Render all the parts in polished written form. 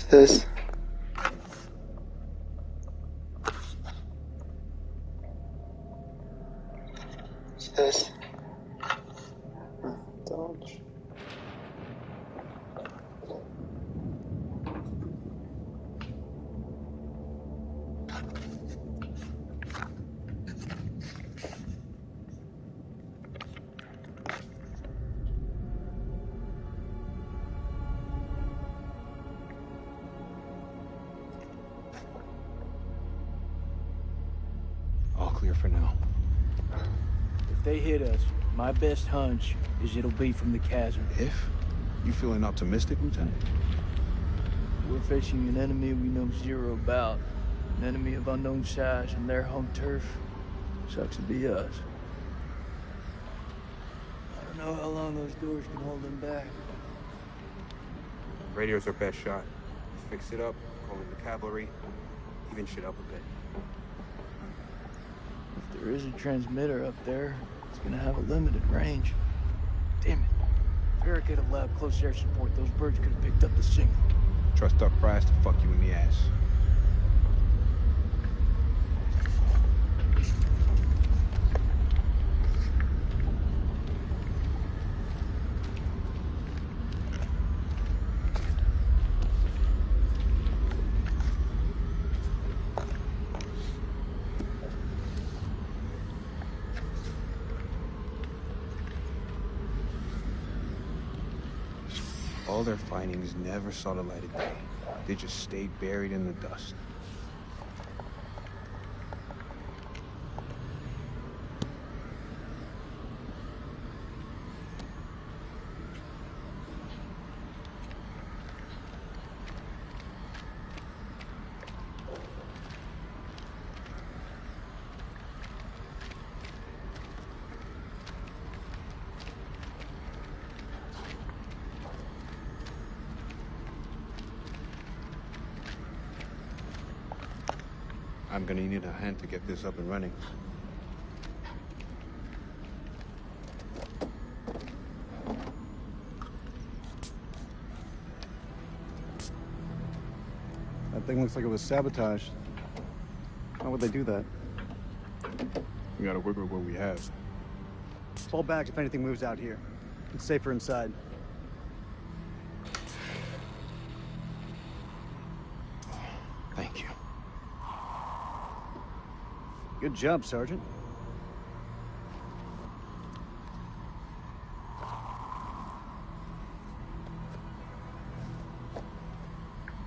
this? What's this? Don't. All clear for now. If they hit us, my best hunch is it'll be from the chasm. If? You feeling optimistic, Lieutenant? We're facing an enemy we know zero about. An enemy of unknown size and their home turf. Sucks to be us. I don't know how long those doors can hold them back. Radio's our best shot. Fix it up, call in the cavalry, even shit up a bit. If there is a transmitter up there, it's gonna have a limited range. Damn it. If Eric had allowed close air support, those birds could have picked up the signal. Trust our prize to fuck you in the ass. All their findings never saw the light of day. They just stayed buried in the dust. I'm gonna need a hand to get this up and running. That thing looks like it was sabotaged. Why would they do that? We gotta work with what we have. Fall back if anything moves out here. It's safer inside. Thank you. Good job, Sergeant.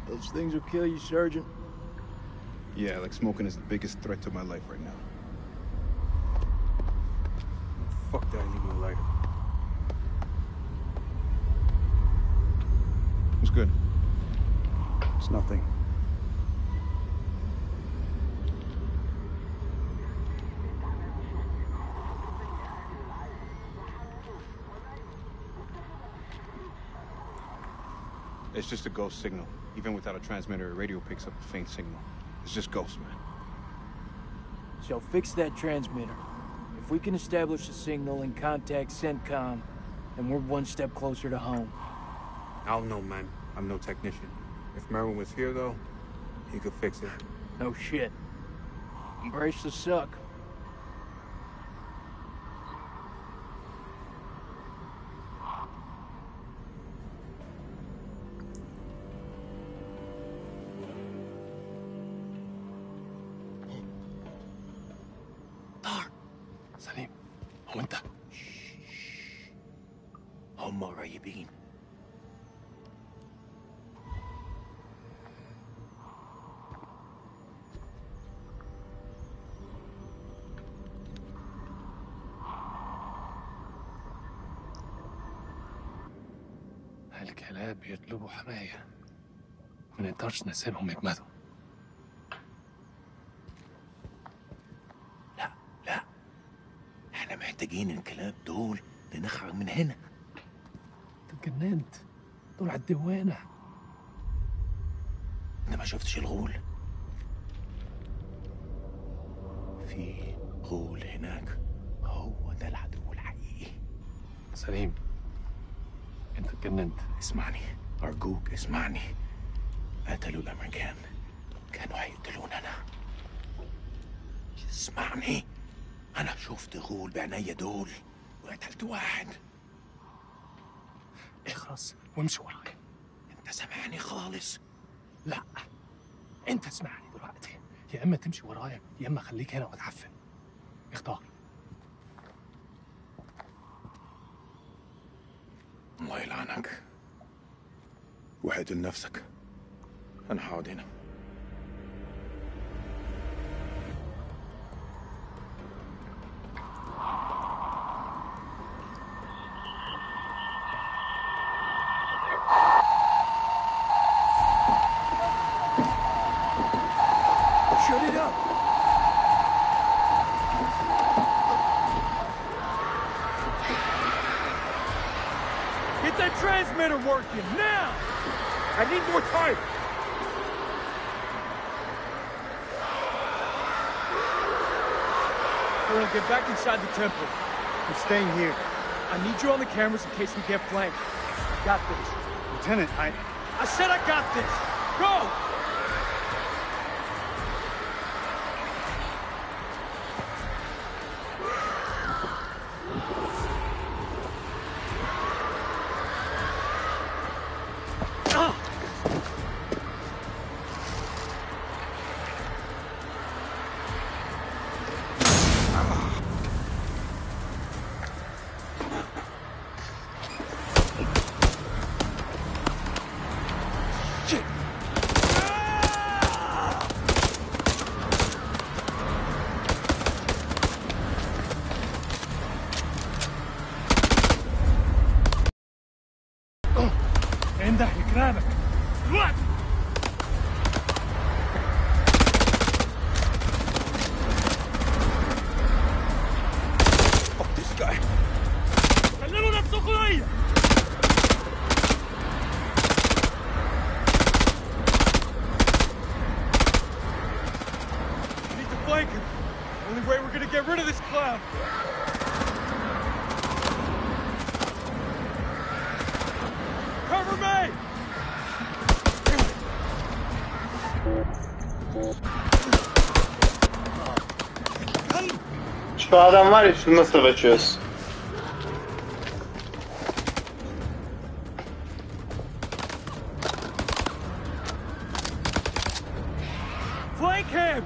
Those things will kill you, Sergeant. Yeah, like smoking is the biggest threat to my life right now. Fuck that, I need a lighter. What's good? It's nothing. It's just a ghost signal. Even without a transmitter, a radio picks up a faint signal. It's just ghosts, man. So fix that transmitter. If we can establish a signal and contact CENTCOM, then we're one step closer to home. I don't know, man. I'm no technician. If Merwin was here, though, he could fix it. No shit. Embrace the suck. سليم هو انت هم قريبين الكلاب بيطلبوا حماية ما نقدرش نسيبهم يجمدوا احنا محتاجين الكلاب دول لنخرج من هنا انت اتجننت دول على الدوانة انت ما شفتش الغول في غول هناك هو ده العدو الحقيقي سليم انت اتجننت اسمعني ارجوك اسمعني قتلوا الأمريكان كانوا هيقتلوننا. اسمعني، أنا شفت غول بعينيا دول وقتلت واحد. اخرس وامشي ورايا. أنت سامعني خالص؟ لا، أنت اسمعني دلوقتي. يا إما تمشي ورايا يا إما خليك هنا وتعفن. اختار. الله يلعنك. وحد لنفسك. أنا هقعد هنا. Shut it up! Get that transmitter working, now! I need more time! Colonel, get back inside the temple. I'm staying here. I need you on the cameras in case we get flanked. Got this. Lieutenant, I said I got this! Go! انده لكلامك دلوقتي. Fuck this guy. سلموا نفسكم ليا. We need to flank him. Only way we're gonna get rid of this clown. Cover me! Şu adam var ya, şunu nasıl açıyoruz? Flank him!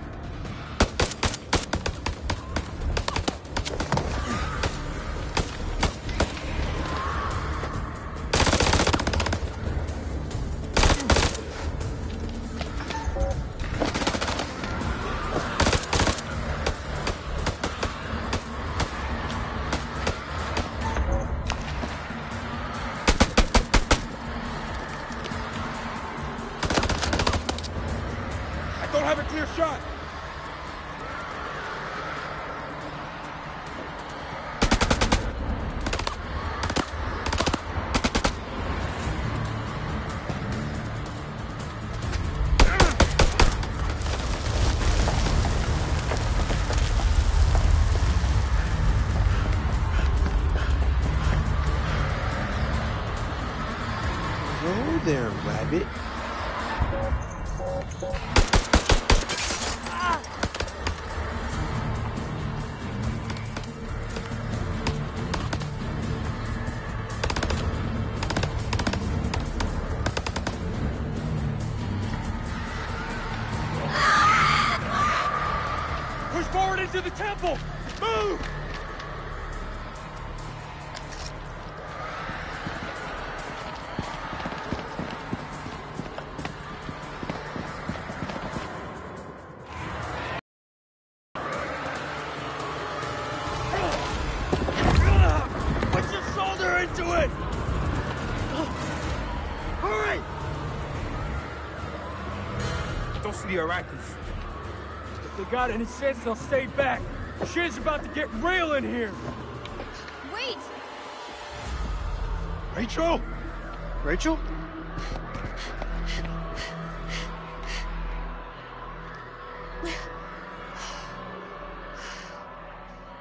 I don't have a clear shot. Hello there, rabbit. Push forward into the temple! Move! Put your shoulder into it! Hurry! Don't see the Iraqis. If they got any sense, they'll stay back. Shit's about to get real in here. Wait! Rachel? Rachel?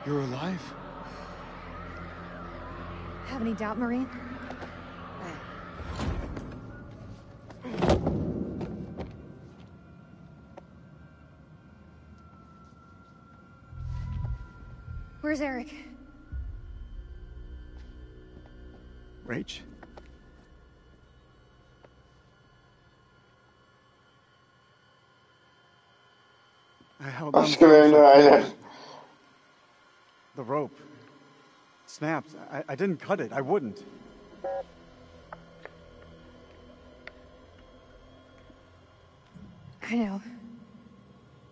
You're alive? Have any doubt, Marine? Where's Eric? Rach? I held on Aşkı memnun aynen. the rope. It snapped. I didn't cut it. I wouldn't. I know.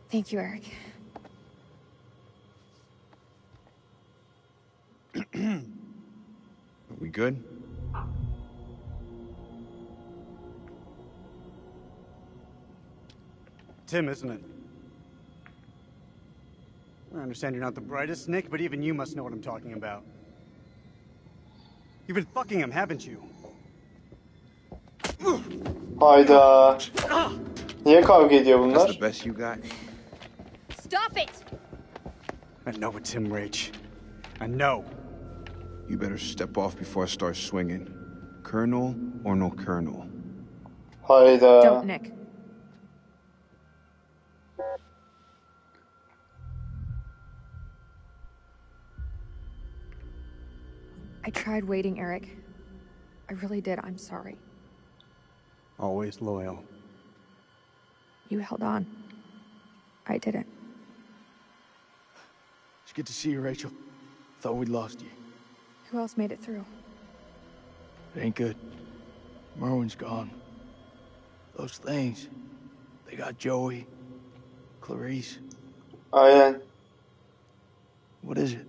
Thank you, Eric. Are we good? Tim, isn't it? I understand you're not the brightest, Nick, but even you must know what I'm talking about. You've been fucking him, haven't you? Hayda. Niye kavga ediyor That's bunlar? the best you got? Stop it! I know it's him, Rach. I know. You better step off before I start swinging. Colonel or no colonel? Hayda. Don't, Nick. I tried waiting, Eric. I really did. I'm sorry. Always loyal. You held on. I didn't. It's good to see you, Rachel. Thought we'd lost you. Who else made it through? It ain't good. Merwin's gone. Those things, they got Joey, Clarice. Aynen. What is it?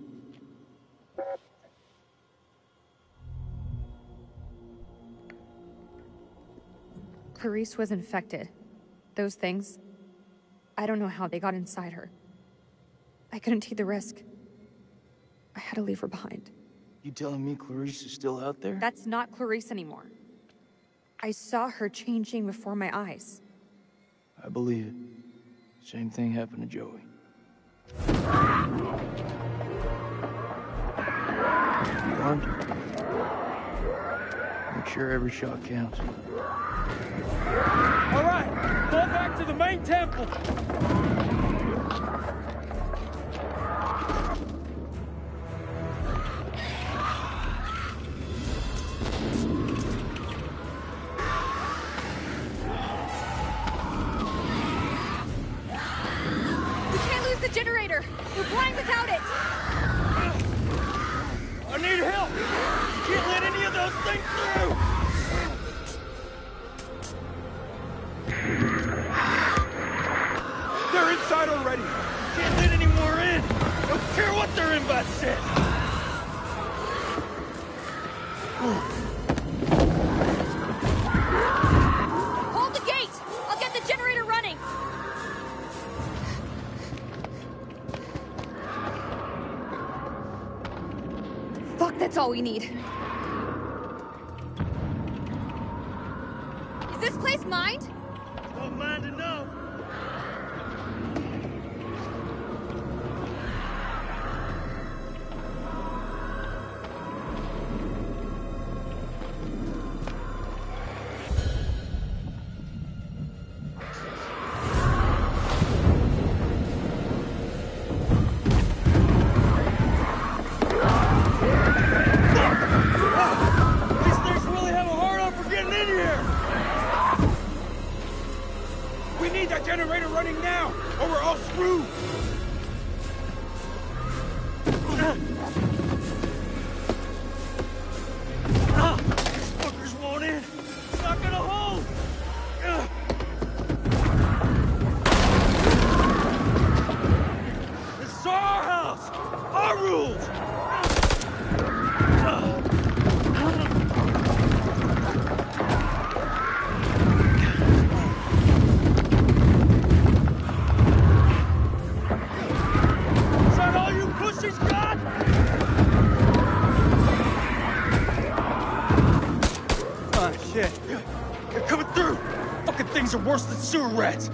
Clarice was infected. Those things, I don't know how they got inside her. I couldn't take the risk. I had to leave her behind. You telling me Clarice is still out there? That's not Clarice anymore. I saw her changing before my eyes. I believe it. Same thing happened to Joey. You armed? Make sure every shot counts. All right, fall back to the main temple. We can't lose the generator. We're blind without it. I need help. Can't let any of those things through. They're inside already. Can't let any more in. Don't care what their invite said. Hold the gate. I'll get the generator running. Fuck, that's all we need. Is this place mined? Don't mind to know. These things really have a hard on for getting in here. We need that generator running now, or we're all screwed. These fuckers won't in. It's not gonna hold. This is our house, our rules. Is that all you pussies got? Oh, shit. They're coming through. Fucking things are worse than sewer rats.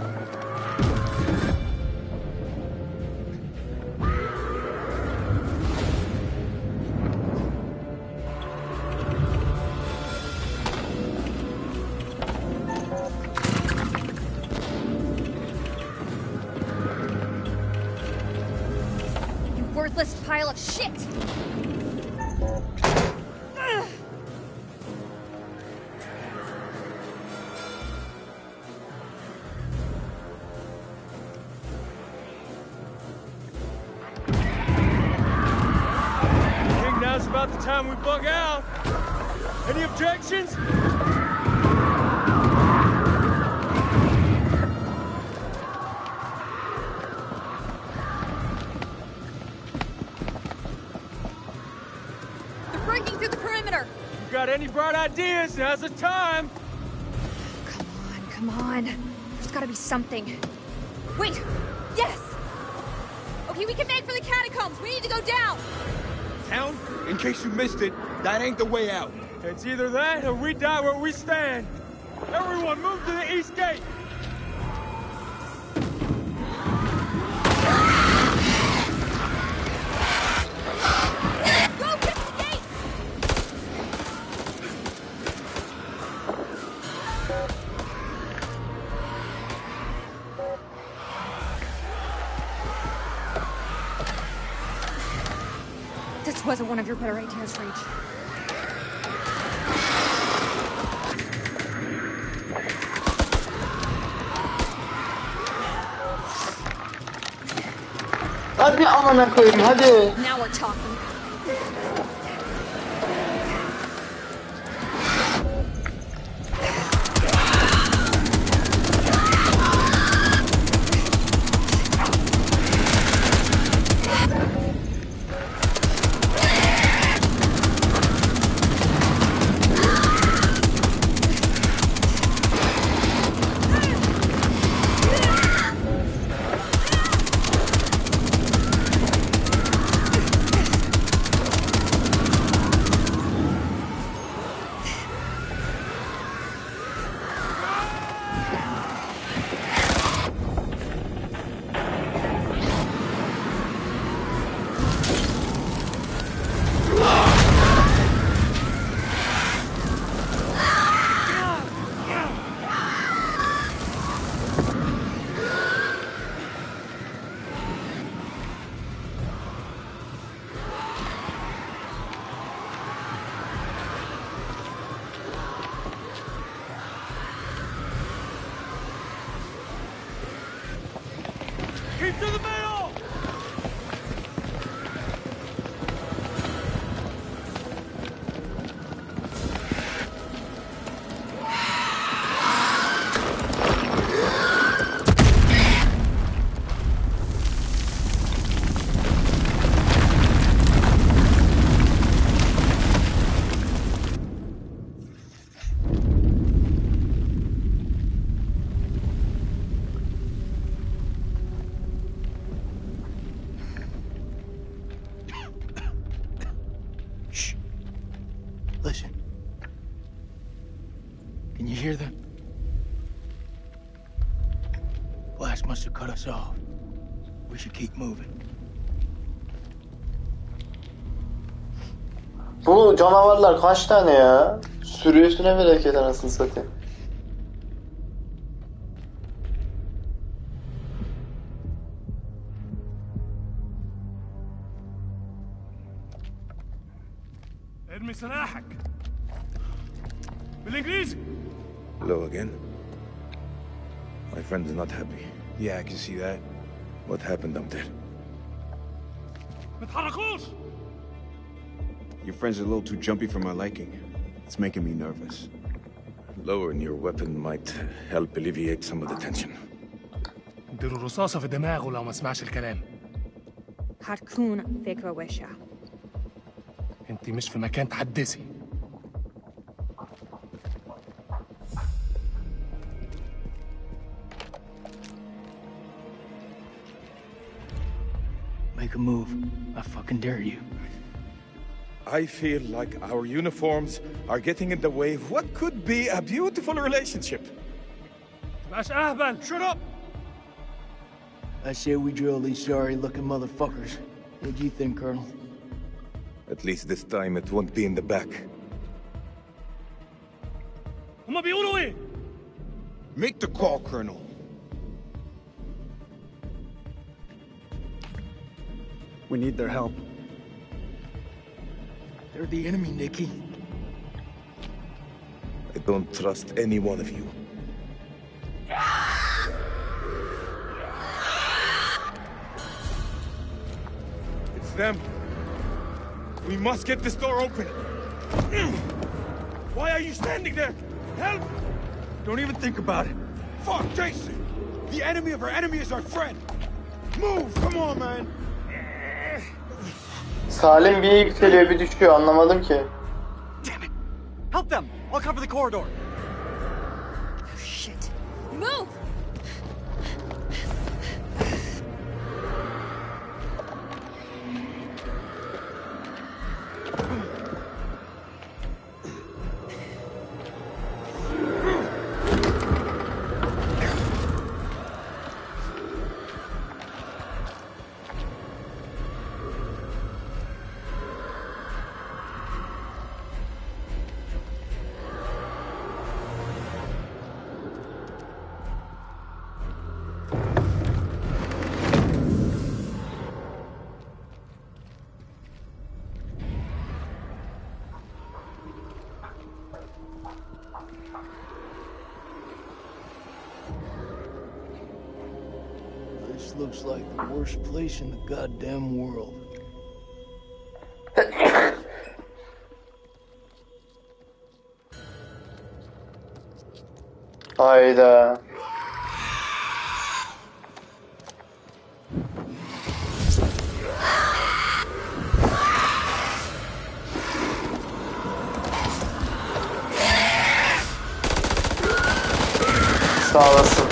You worthless pile of shit! Ugh. I think now's about the time we bug out. Any objections? They're breaking through the perimeter! You got any bright ideas? Now's the time! Come on. There's gotta be something. Wait! Yes! Okay, we can make for the catacombs! We need to go down! Town? In case you missed it, that ain't the way out. It's either that or we die where we stand. Everyone, move to the east gate! Go, get to the gate! This wasn't one of your better ideas, Reach. Hadi amına koyayım hadi. Now we're talking. Keep to the middle! Shh. Listen. Can you hear them? Blast must have cut us off. We should keep moving. Bu canavarlar kaç tane ya? Sürüsüne bereket anasını satayım. ارمي سلاحك بالانجليزي. Hello again. My friend is not happy. Yeah, I can see that. What happened up there? ما تحركوش. Your friend's a little too jumpy for my liking. It's making me nervous. Lowering your weapon might help alleviate some of the tension. اديله رصاصة في دماغه لو ما سمعش الكلام. هتكون فكرة وحشة. انت مش في مكان تحدثي. Make a move. I fucking dare you. I feel like our uniforms are getting in the way of what could be a beautiful relationship. تبقاش اهبل. Shut up. I say we drill these sorry-looking motherfuckers. What do you think, Colonel? At least this time it won't be in the back. هما بيقولوا ايه؟ Make the call, Colonel. We need their help. They're the enemy, Nikki. I don't trust any one of you. It's them. We must get this door open. Why are you standing there? Help! Don't even think about it. Fuck, Jason! The enemy of our enemy is our friend! Move! Come on, man! Salim bir yükseliyor bir düşüyor anlamadım ki. Damn it! Help them! I'll cover the corridor. Oh, shit. Move! This looks like the worst place in the goddamn world. Hayda. Sağ olasın.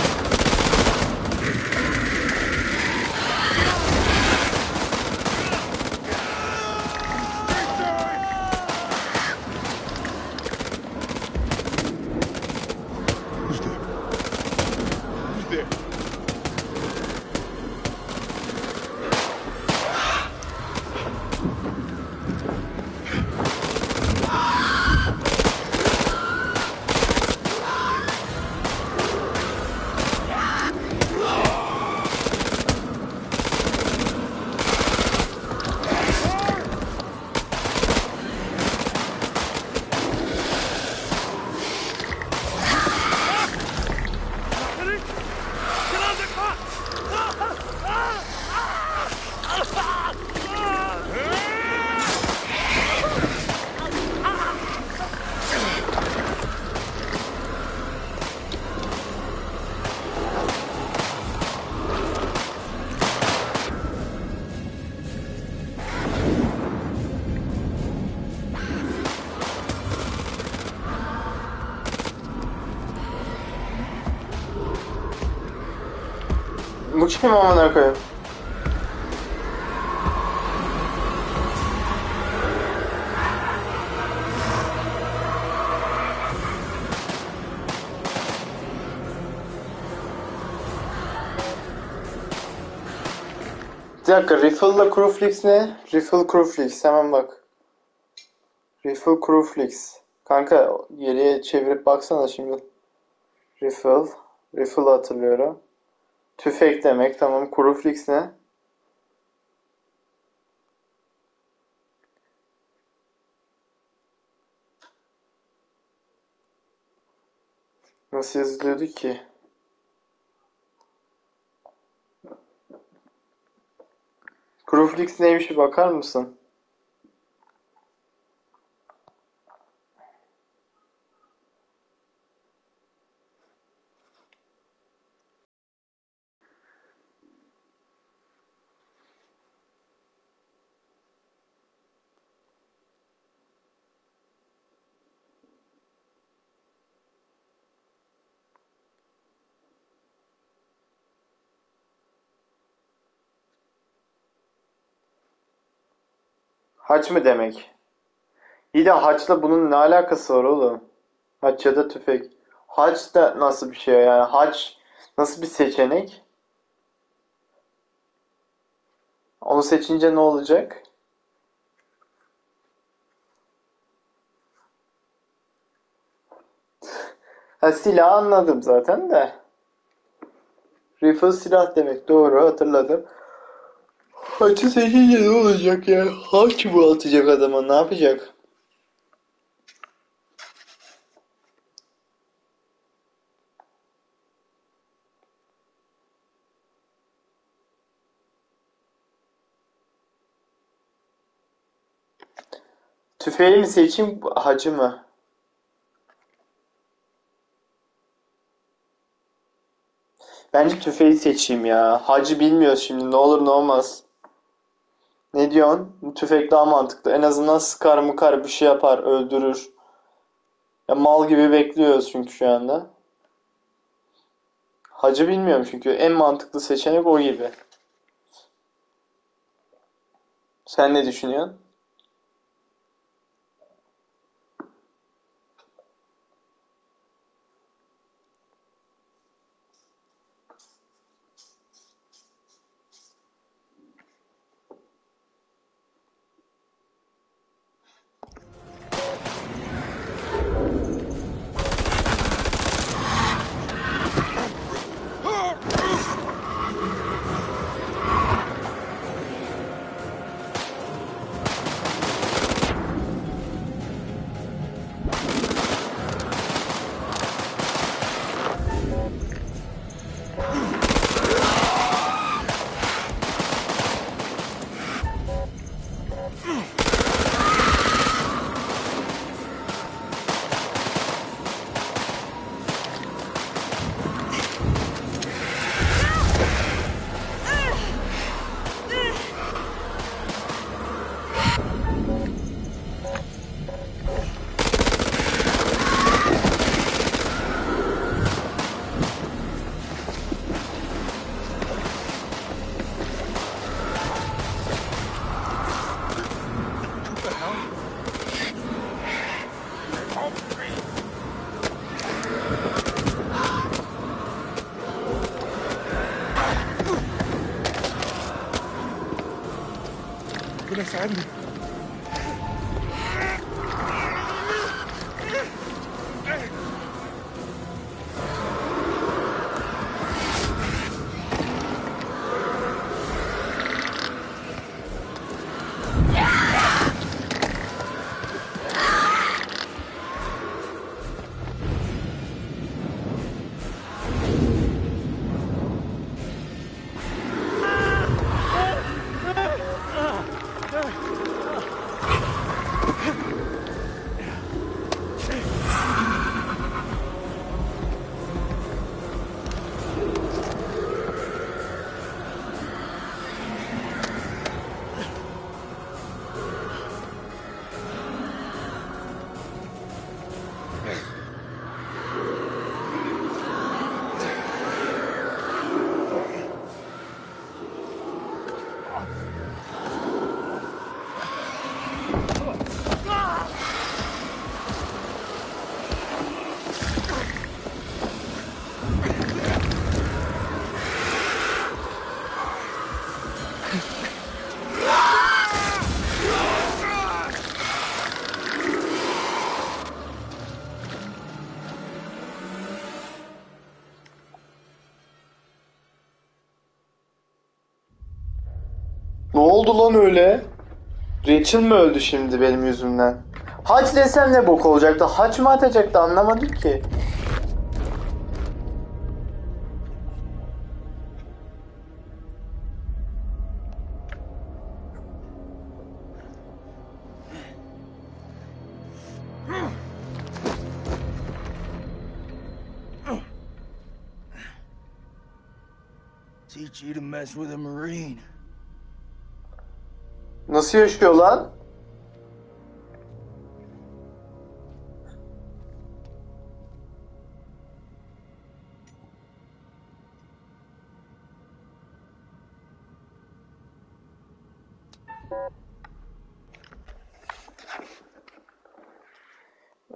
Bu kim amına koyayım? Bir dakika, Rifle'la Crewflix ne? Rifle Crewflix, hemen bak. Rifle Crewflix. Kanka geriye çevirip baksana şimdi. Rifle hatırlıyorum. Tüfek demek, tamam. Crewflix ne? Nasıl yazılıyordu ki? Crewflix neymiş bir bakar mısın? Haç mı demek? İyi de haçla bunun ne alakası var oğlum? Haç ya da tüfek. Haç da nasıl bir şey yani? Haç nasıl bir seçenek? Onu seçince ne olacak? Ha, silah anladım zaten de. Rifle silah demek, doğru hatırladım. Haçı seçince ne olacak ya? Haç mı atacak adama, ne yapacak? Tüfeği mi seçeyim, hacı mı? Bence tüfeği seçeyim ya. Hacı bilmiyoruz şimdi, ne olur ne olmaz. Ne diyorsun? Tüfek daha mantıklı. En azından sıkar mıkar bir şey yapar, öldürür. Ya mal gibi bekliyoruz çünkü şu anda. Hacı bilmiyorum çünkü en mantıklı seçenek o gibi. Sen ne düşünüyorsun? ربنا يساعدني. Ne oldu lan öyle? Rachel mi öldü şimdi benim yüzümden? Haç desem ne bok olacaktı? Haç mı atacaktı, anlamadım ki. Teach you to mess with a Marine. Nasıl yaşıyor lan?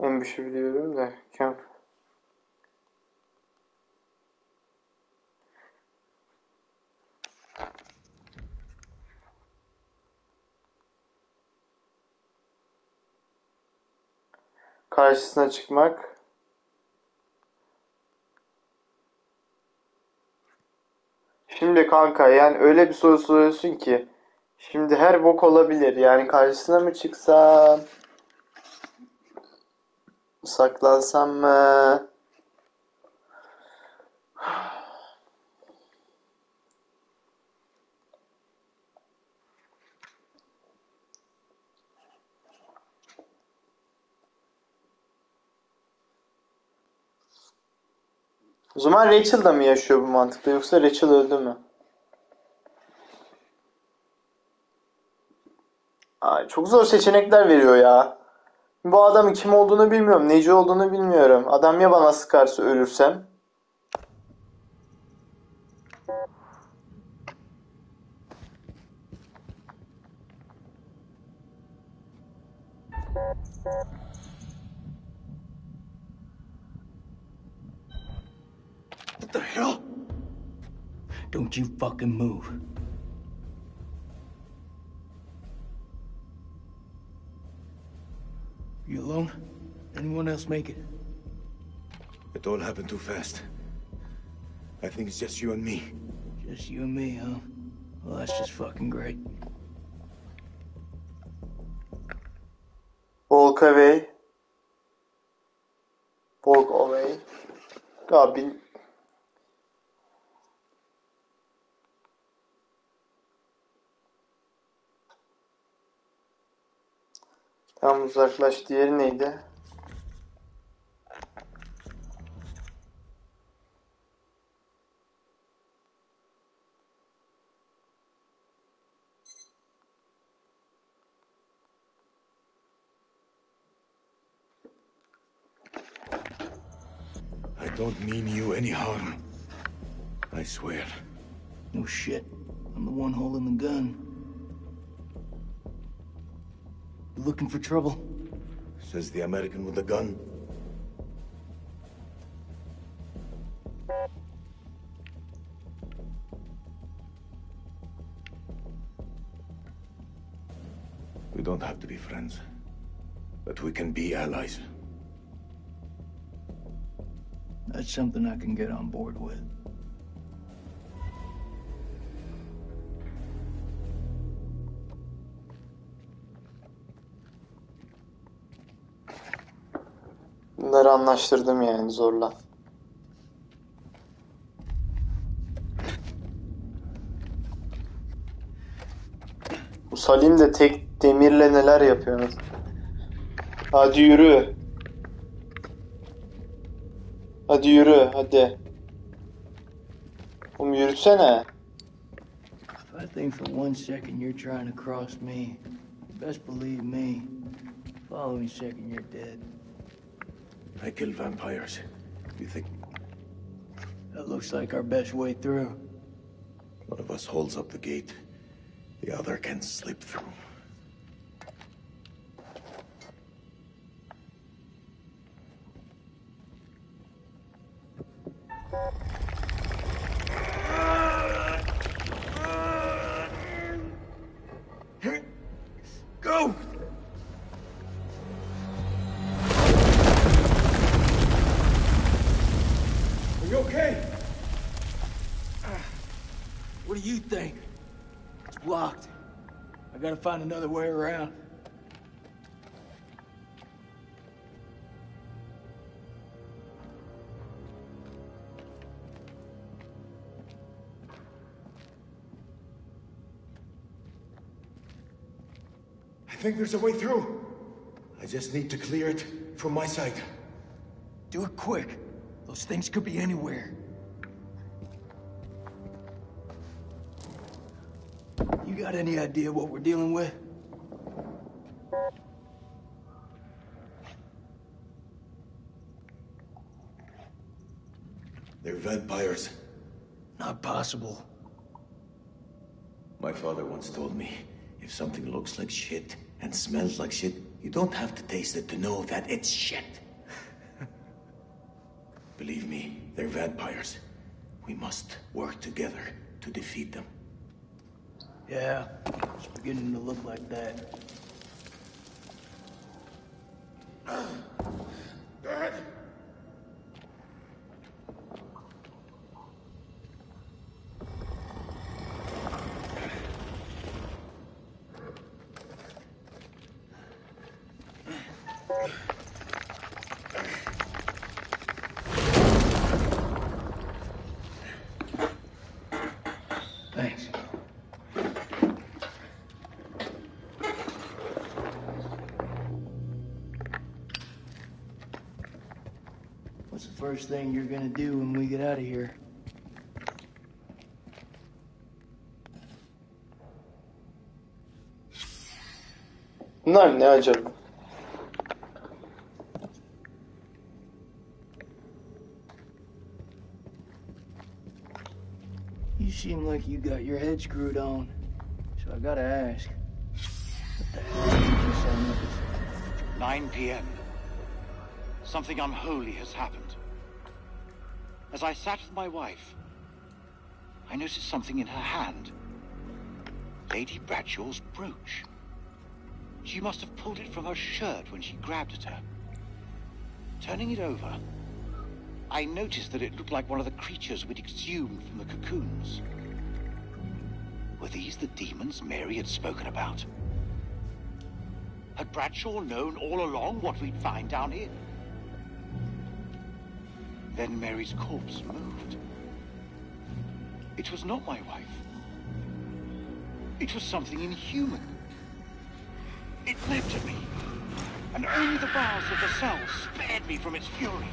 En bir şey biliyorum da. Karşısına çıkmak. Şimdi kanka, yani öyle bir soru soruyorsun ki. Şimdi her bok olabilir. Yani karşısına mı çıksam? Saklansam mı? O zaman Rachel da mı yaşıyor bu mantıkta yoksa Rachel öldü mü? Ay, çok zor seçenekler veriyor ya. Bu adamın kim olduğunu bilmiyorum. Neci olduğunu bilmiyorum. Adam ya bana sıkarsa ölürsem? What the hell? Don't you fucking move. You alone? Anyone else make it? It all happened too fast. I think it's just you and me. Just you and me, huh? Well, that's just fucking great. Walk away. Walk away. Ya Tam uzaklaş. Diğeri neydi? I don't mean you any harm. I swear. No shit. I'm the one holding the gun. You looking for trouble? Says the American with the gun. We don't have to be friends, but we can be allies. That's something I can get on board with. Bunları anlaştırdım yani zorla. Bu Salim de tek demirle neler yapıyor. Hadi yürü. Hadi yürü hadi. Oğlum yürütsene. If I think for one second you're trying to cross me, you best believe me. Following second you're dead. I kill vampires. You think That looks like our best way through. one of us holds up the gate, the other can slip through. Go! Are you okay? What do you think? It's blocked. I gotta find another way around. I think there's a way through. I just need to clear it from my side. Do it quick. Those things could be anywhere. You got any idea what we're dealing with? They're vampires. Not possible. My father once told me, if something looks like shit and smells like shit, you don't have to taste it to know that it's shit. Believe me, they're vampires. We must work together to defeat them. Yeah, it's beginning to look like that. Dad! Thanks. What's the first thing you're gonna do when we get out of here? Bunlar ne acaba? You seem like you got your head screwed on. So I gotta ask, what the hell did you just say, Lucas? 9 p.m. Something unholy has happened. As I sat with my wife, I noticed something in her hand. Lady Bradshaw's brooch. She must have pulled it from her shirt when she grabbed at her. Turning it over, I noticed that it looked like one of the creatures we'd exhumed from the cocoons. Were these the demons Mary had spoken about? Had Bradshaw known all along what we'd find down here? Then Mary's corpse moved. It was not my wife. It was something inhuman. It leapt at me, and only the bars of the cell spared me from its fury.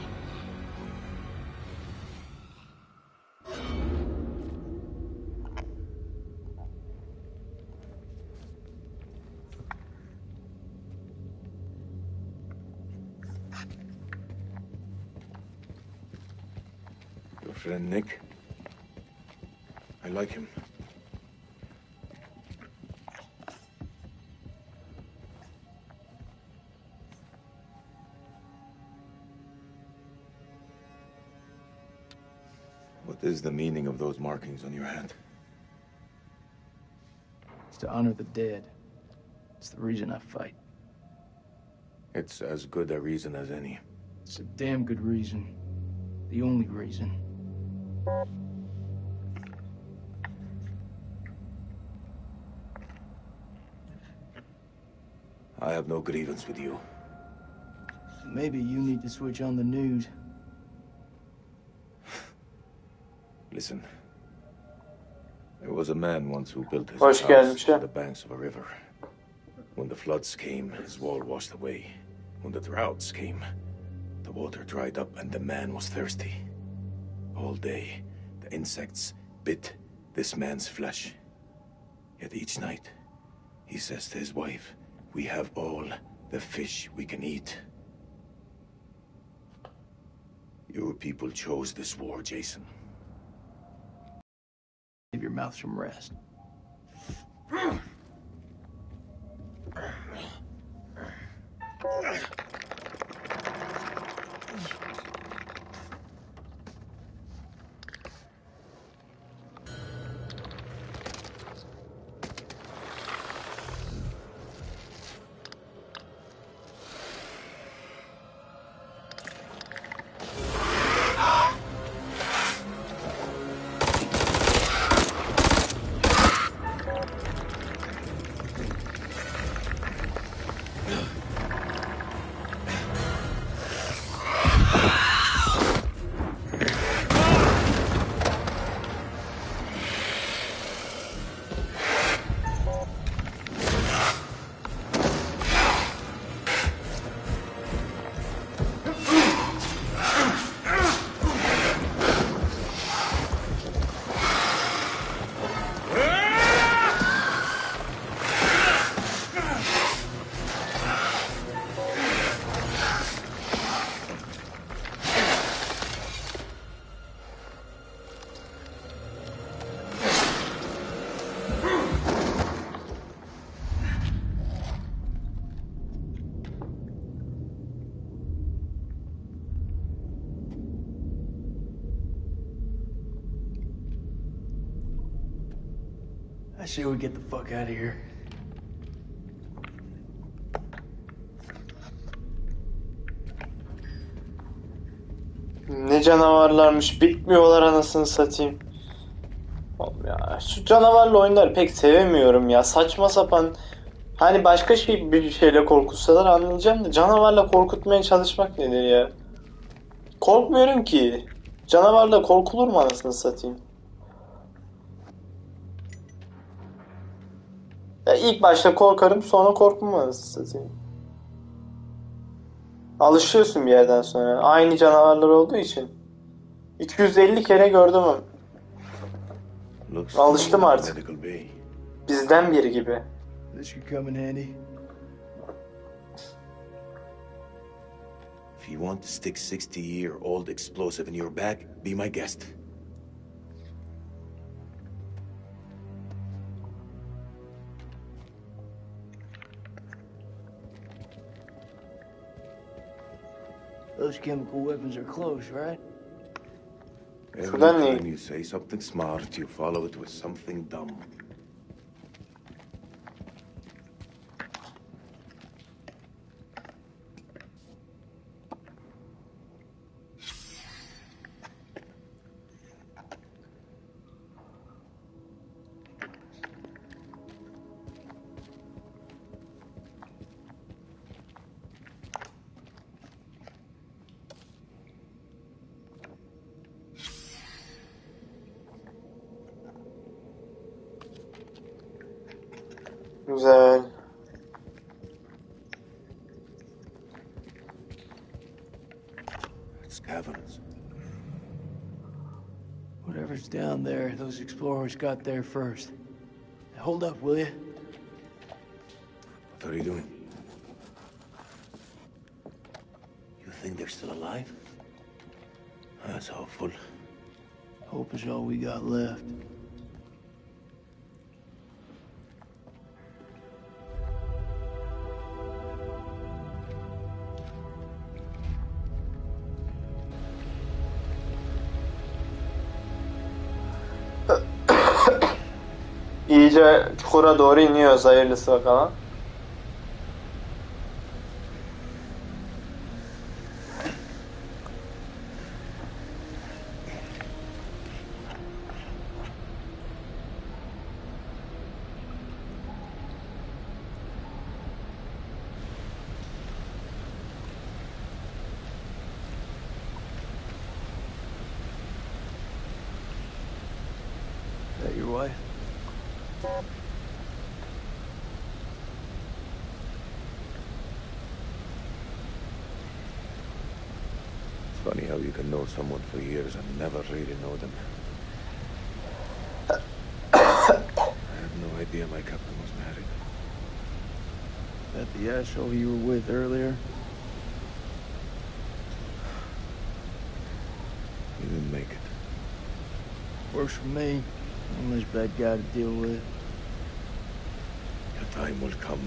Your friend Nick? I like him. What is the meaning of those markings on your hand? It's to honor the dead. It's the reason I fight. It's as good a reason as any. It's a damn good reason. The only reason. I have no grievance with you. Maybe you need to switch on the news. Listen. There was a man once who built his Hoş house gelmişler. on the banks of a river. When the floods came, his wall washed away. When the droughts came, the water dried up and the man was thirsty. All day, the insects bit this man's flesh. Yet each night, he says to his wife, "We have all the fish we can eat." Your people chose this war, Jason. Give your mouth some rest. I say we get the fuck out of here. Ne canavarlarmış. Bitmiyorlar anasını satayım. Oğlum ya, şu canavarlı oyunları pek sevemiyorum ya. Saçma sapan. Hani başka bir şeyle korkutsalar anlayacağım da canavarla korkutmaya çalışmak nedir ya? Korkmuyorum ki. Canavarla korkulur mu anasını satayım? Ya ilk başta korkarım, sonra korkmam anasını satayım. Alışıyorsun bir yerden sonra. Aynı canavarlar olduğu için. 250 kere gördüm. Looks Alıştım like a artık. medical bay. Bizden biri gibi. This could come in handy. If you want to stick 60-year-old explosive in your bag, be my guest. Those chemical weapons are close, right? Every Şuradan ne? time you say something smart, you follow it with something dumb. Güzel. It's caverns. Whatever's down there, those explorers got there first. Hold up, will you? What are you doing? You think they're still alive? That's hopeful. Hope is all we got left. İyice çukura doğru iniyoruz, hayırlısı bakalım. Is that your wife? It's funny how you can know someone for years and never really know them. I had no idea my captain was married. That the asshole you were with earlier? He didn't make it. Works for me. I'm less bad guy to deal with. The time will come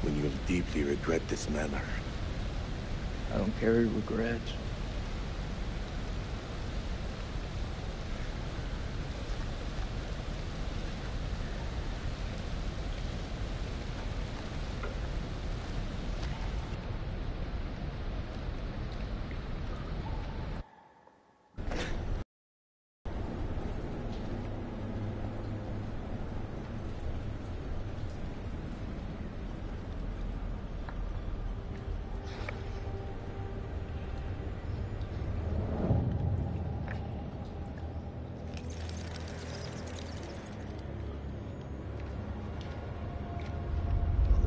when you'll deeply regret this manner. I don't carry regrets.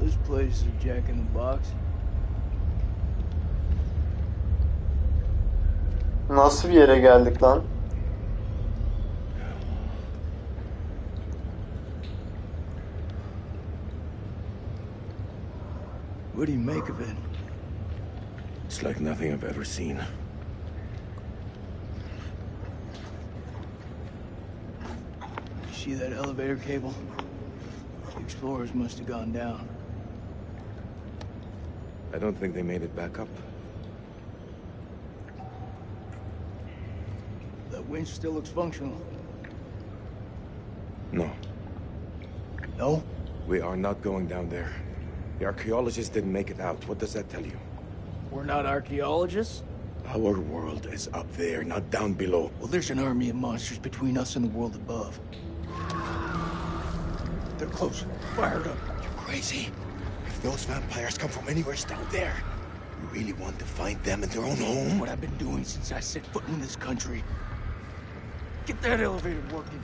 This place is a jack in the box. Nasıl bir yere geldik lan? What do you make of it? It's like nothing I've ever seen. You see that elevator cable? The explorers must have gone down. I don't think they made it back up. That winch still looks functional. No, No? we are not going down there. The archaeologists didn't make it out. What does that tell you? We're not archaeologists? Our world is up there, not down below. Well, there's an army of monsters between us and the world above. They're close. Fired up. You're crazy. If those vampires come from anywhere down there, you really want to find them in their own home? What I've been doing since I set foot in this country. Get that elevator working.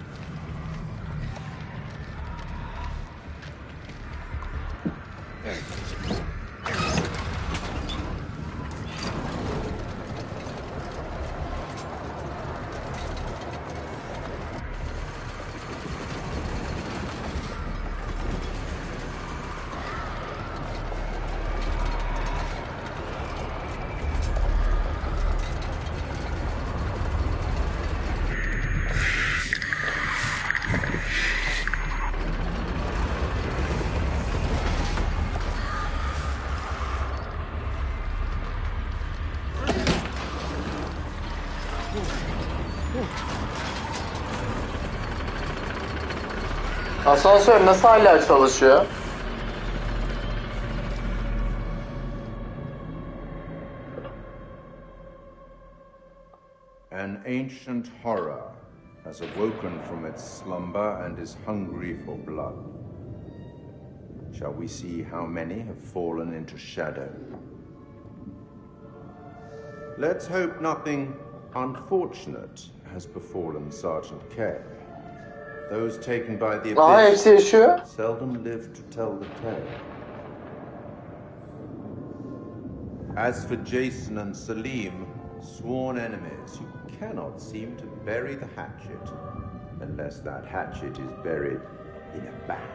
Asansör nasıl hala çalışıyor? An ancient horror has awoken from its slumber and is hungry for blood. Shall we see how many have fallen into shadow? Let's hope nothing unfortunate has befallen Sergeant K. Those taken by the Hepsi yaşıyor. seldom live to tell the tale. As for Jason and Salim, sworn enemies, you cannot seem to bury the hatchet unless that hatchet is buried in a bag.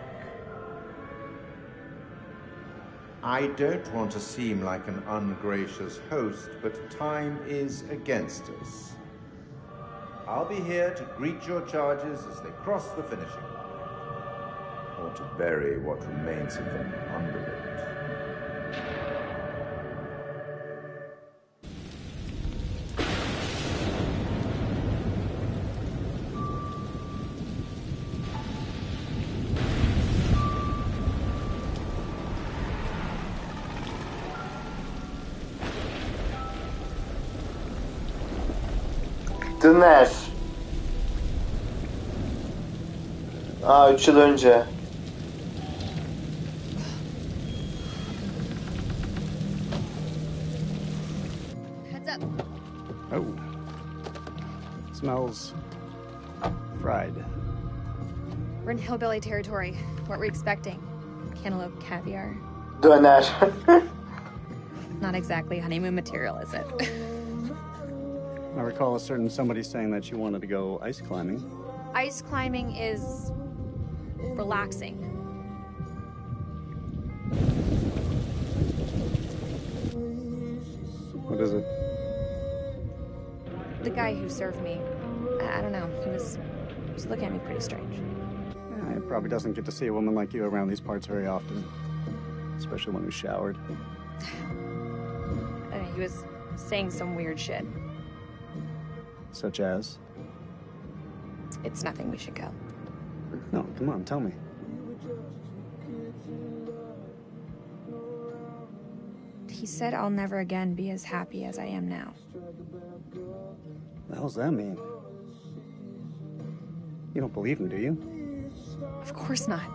I don't want to seem like an ungracious host, but time is against us. I'll be here to greet your charges as they cross the finishing line, or to bury what remains of them under it. Döner. 3 yıl önce. Heads up. Oh. Smells fried. We're in hillbilly territory. What were we expecting? Cantaloupe caviar? Döner. Not exactly honeymoon material, is it? I recall a certain somebody saying that you wanted to go ice climbing. Ice climbing is relaxing. What is it? The guy who served me, I don't know, he was looking at me pretty strange. Yeah, he probably doesn't get to see a woman like you around these parts very often. Especially when we showered. I don't know, he was saying some weird shit. Such as? It's nothing, we should go. No, come on, tell me. He said I'll never again be as happy as I am now. What the hell's that mean? You don't believe him, do you? Of course not.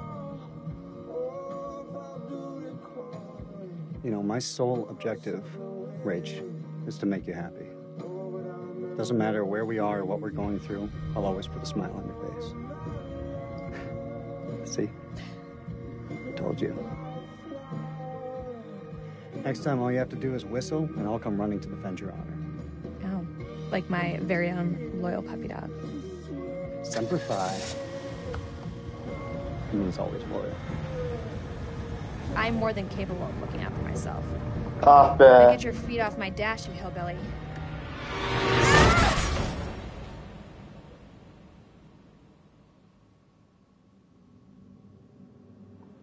You know, my sole objective, Rach, is to make you happy. Doesn't matter where we are or what we're going through, I'll always put a smile on your face. See? I told you. Next time, all you have to do is whistle, and I'll come running to defend your honor. Oh, like my very own loyal puppy dog. Semper Fi. He means always loyal. I'm more than capable of looking out for myself. Ah Now be. get your feet off my dash, you hillbilly.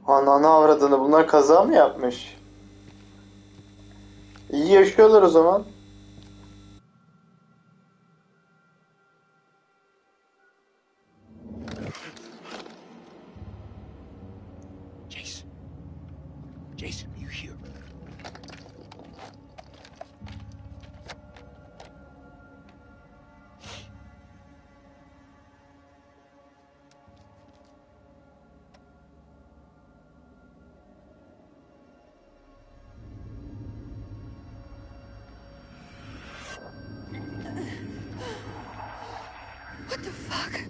Ananı avradını, bunlar kaza mı yapmış? İyi yaşıyorlar o zaman. Jason. Jason, are you here? What the fuck?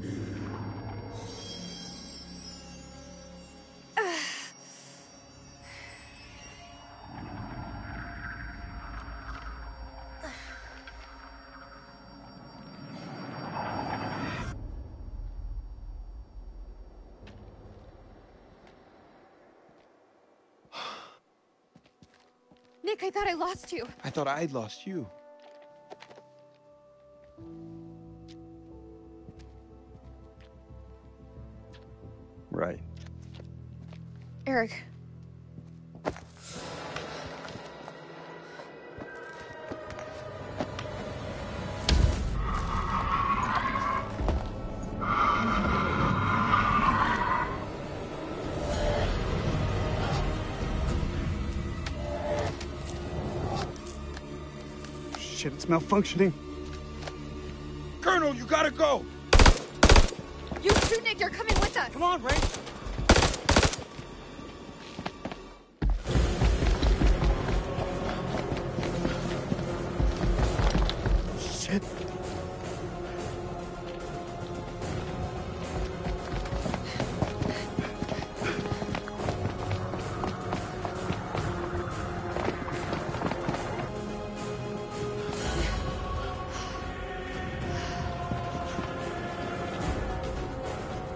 Nick, I thought I lost you. I thought I'd lost you. Right. Eric. Shit, it's malfunctioning. Colonel, you gotta go! You too, Nick, you're coming with us! Come on, Ray. Shit.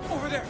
Over there!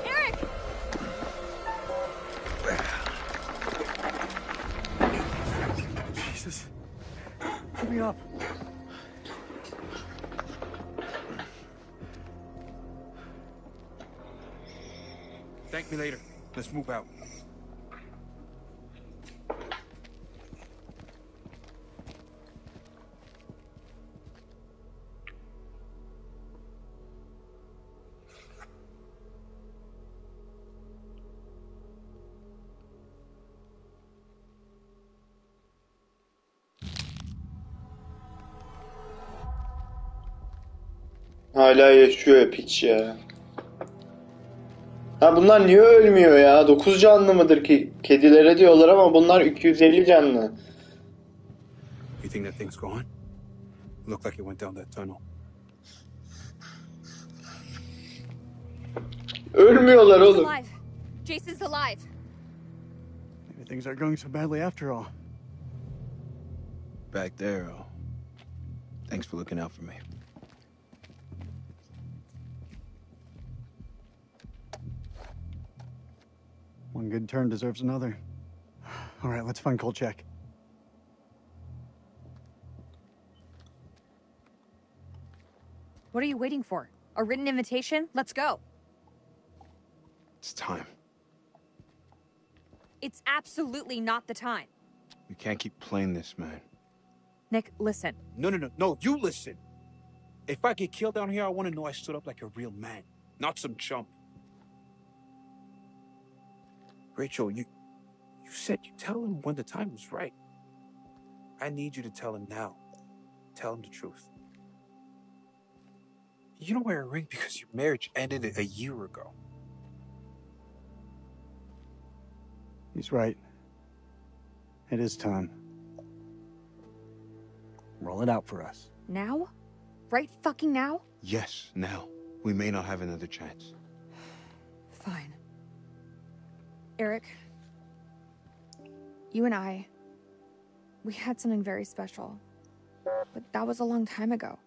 Eric! Jesus. Get me up. Thank me later. Let's move out. Hala yaşıyor piç ya. Ha bunlar niye ölmüyor ya? 9 canlı mıdır ki? Kedilere diyorlar ama bunlar 250 canlı. You think that thing's gone? Looked like it went down that tunnel. Ölmüyorlar He's oğlum. alive. Jason's alive. Maybe things aren't going so badly after all. Back there, thanks for looking out for me. One good turn deserves another. All right, let's find Kolchak. What are you waiting for? A written invitation? Let's go. It's time. It's absolutely not the time. We can't keep playing this, man. Nick, listen. No, you listen. If I get killed down here, I want to know I stood up like a real man, not some chump. Rachel, you said you tell him when the time was right. I need you to tell him now. Tell him the truth. You don't wear a ring because your marriage ended a year ago. He's right. It is time. Roll it out for us. Now? Right fucking now? Yes, now. We may not have another chance. Fine. Eric, you and I, we had something very special. But that was a long time ago.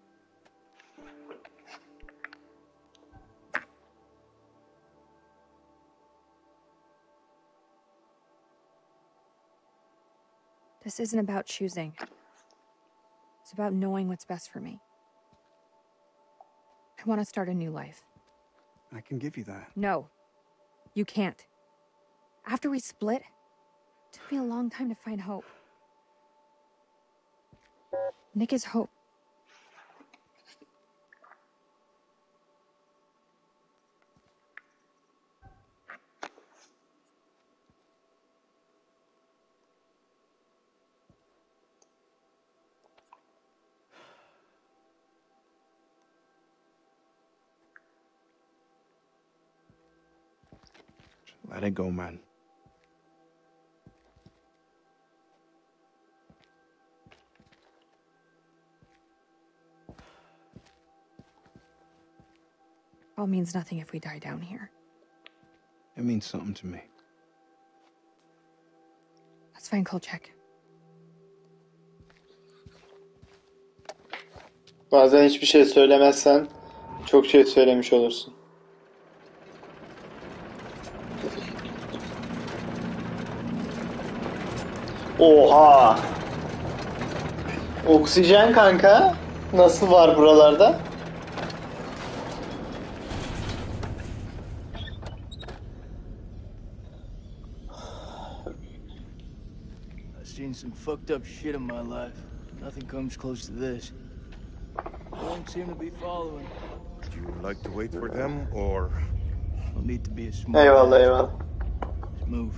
This isn't about choosing. It's about knowing what's best for me. I want to start a new life. I can give you that. No, you can't. After we split, it took me a long time to find hope. Nick is hope. Let it go, man. All means nothing if we die down here. It means something to me. Let's find Kolchak. Bazen hiçbir şey söylemezsen çok şey söylemiş olursun. Oha! Oksijen kanka. Nasıl var buralarda? I've seen some fucked up shit in my life. Nothing comes close to this. They don't seem to be following. Would you like to wait for them, or...? Don't need to be a smart Eyvallah ass. eyvallah. Let's move.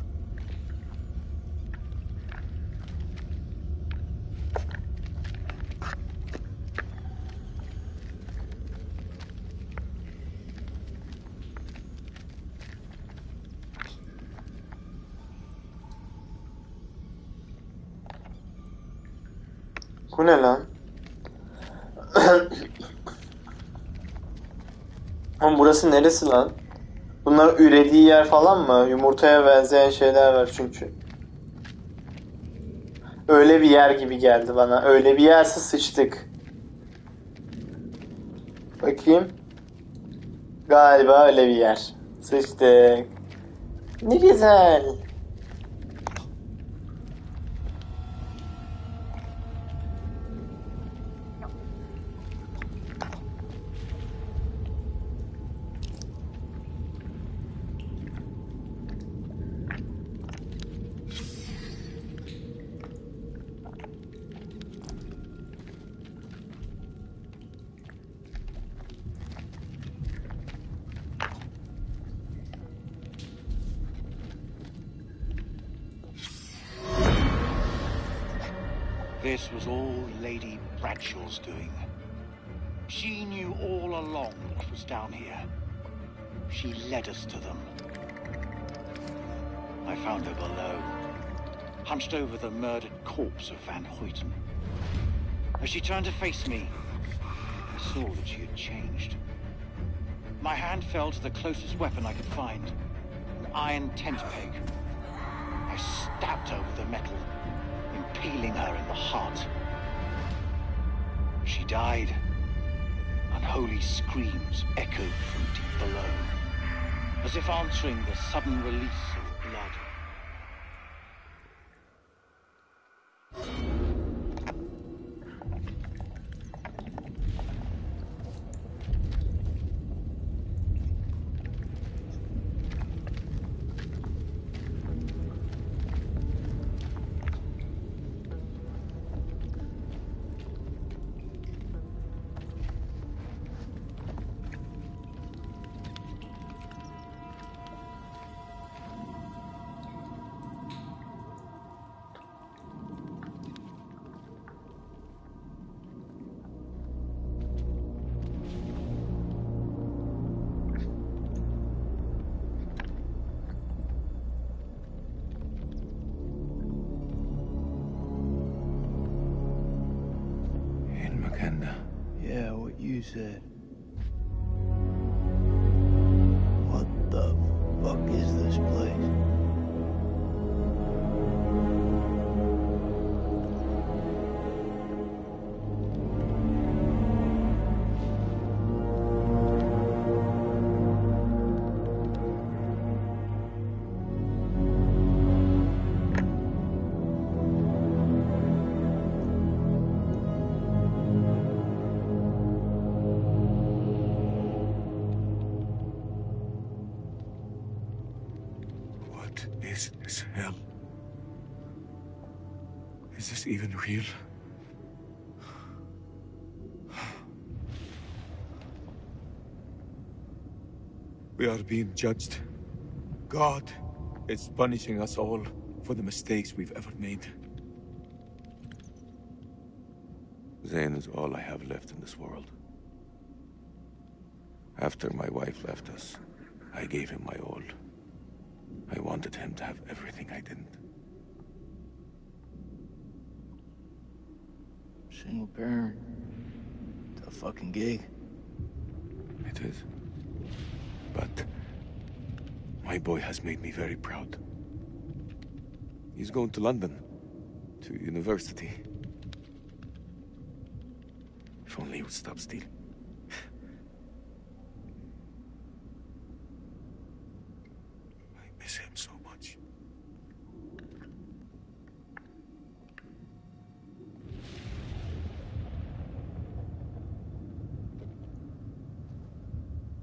Bu ne lan? Oğlum burası neresi lan? Bunlar ürediği yer falan mı? Yumurtaya benzeyen şeyler var çünkü. Öyle bir yer gibi geldi bana. Öyle bir yerse sıçtık. Bakayım. Galiba öyle bir yer. Sıçtık. Ne güzel. This was all Lady Bradshaw's doing. She knew all along what was down here. She led us to them. I found her below, hunched over the murdered corpse of Van Hoyten. As she turned to face me, I saw that she had changed. My hand fell to the closest weapon I could find, an iron tent peg. I stabbed her with the metal, impaling her in the heart. She died. Unholy screams echoed from deep below, as if answering the sudden release of blood. Yeah, what you said. What the fuck is this place? What is this hell? Is this even real? We are being judged. God is punishing us all for the mistakes we've ever made. Zayn is all I have left in this world. After my wife left us, I gave him my all. I wanted him to have everything I didn't. Single parent. Tough fucking gig. It is. But my boy has made me very proud. He's going to London, to university. If only we stop stealing. I miss him so much.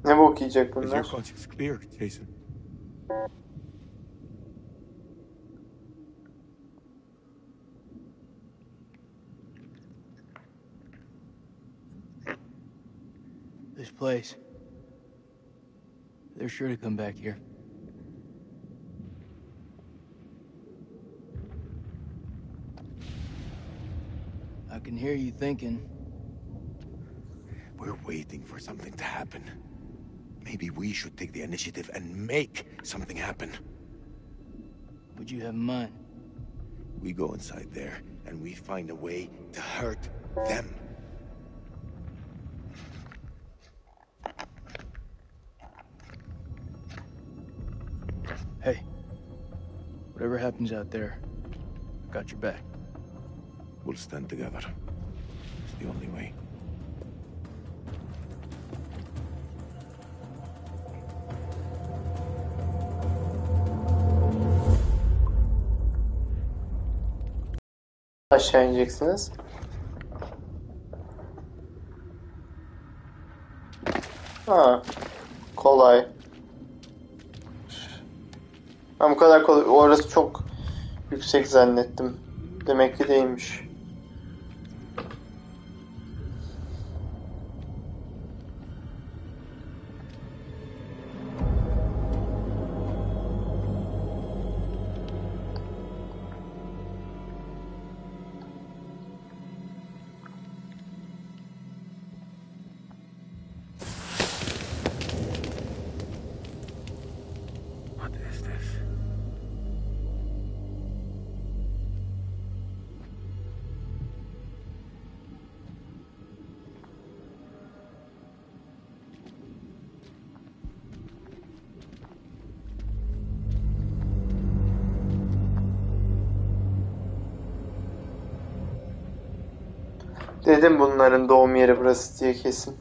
Ne bok yiyecek Is your bunlar? conscience clear, Jason? This place. They're sure to come back here. I can hear you thinking. We're waiting for something to happen. Maybe we should take the initiative and make something happen. What'd you have in mind? We go inside there, and we find a way to hurt them. Hey, whatever happens out there, I got your back. We'll stand together. It's the only way. Aşağı ineceksiniz. Ha, kolay. Ben bu kadar kolay. Orası çok yüksek zannettim. Demek ki değilmiş. What is this? Dedim bunların doğum yeri burası diye kesin.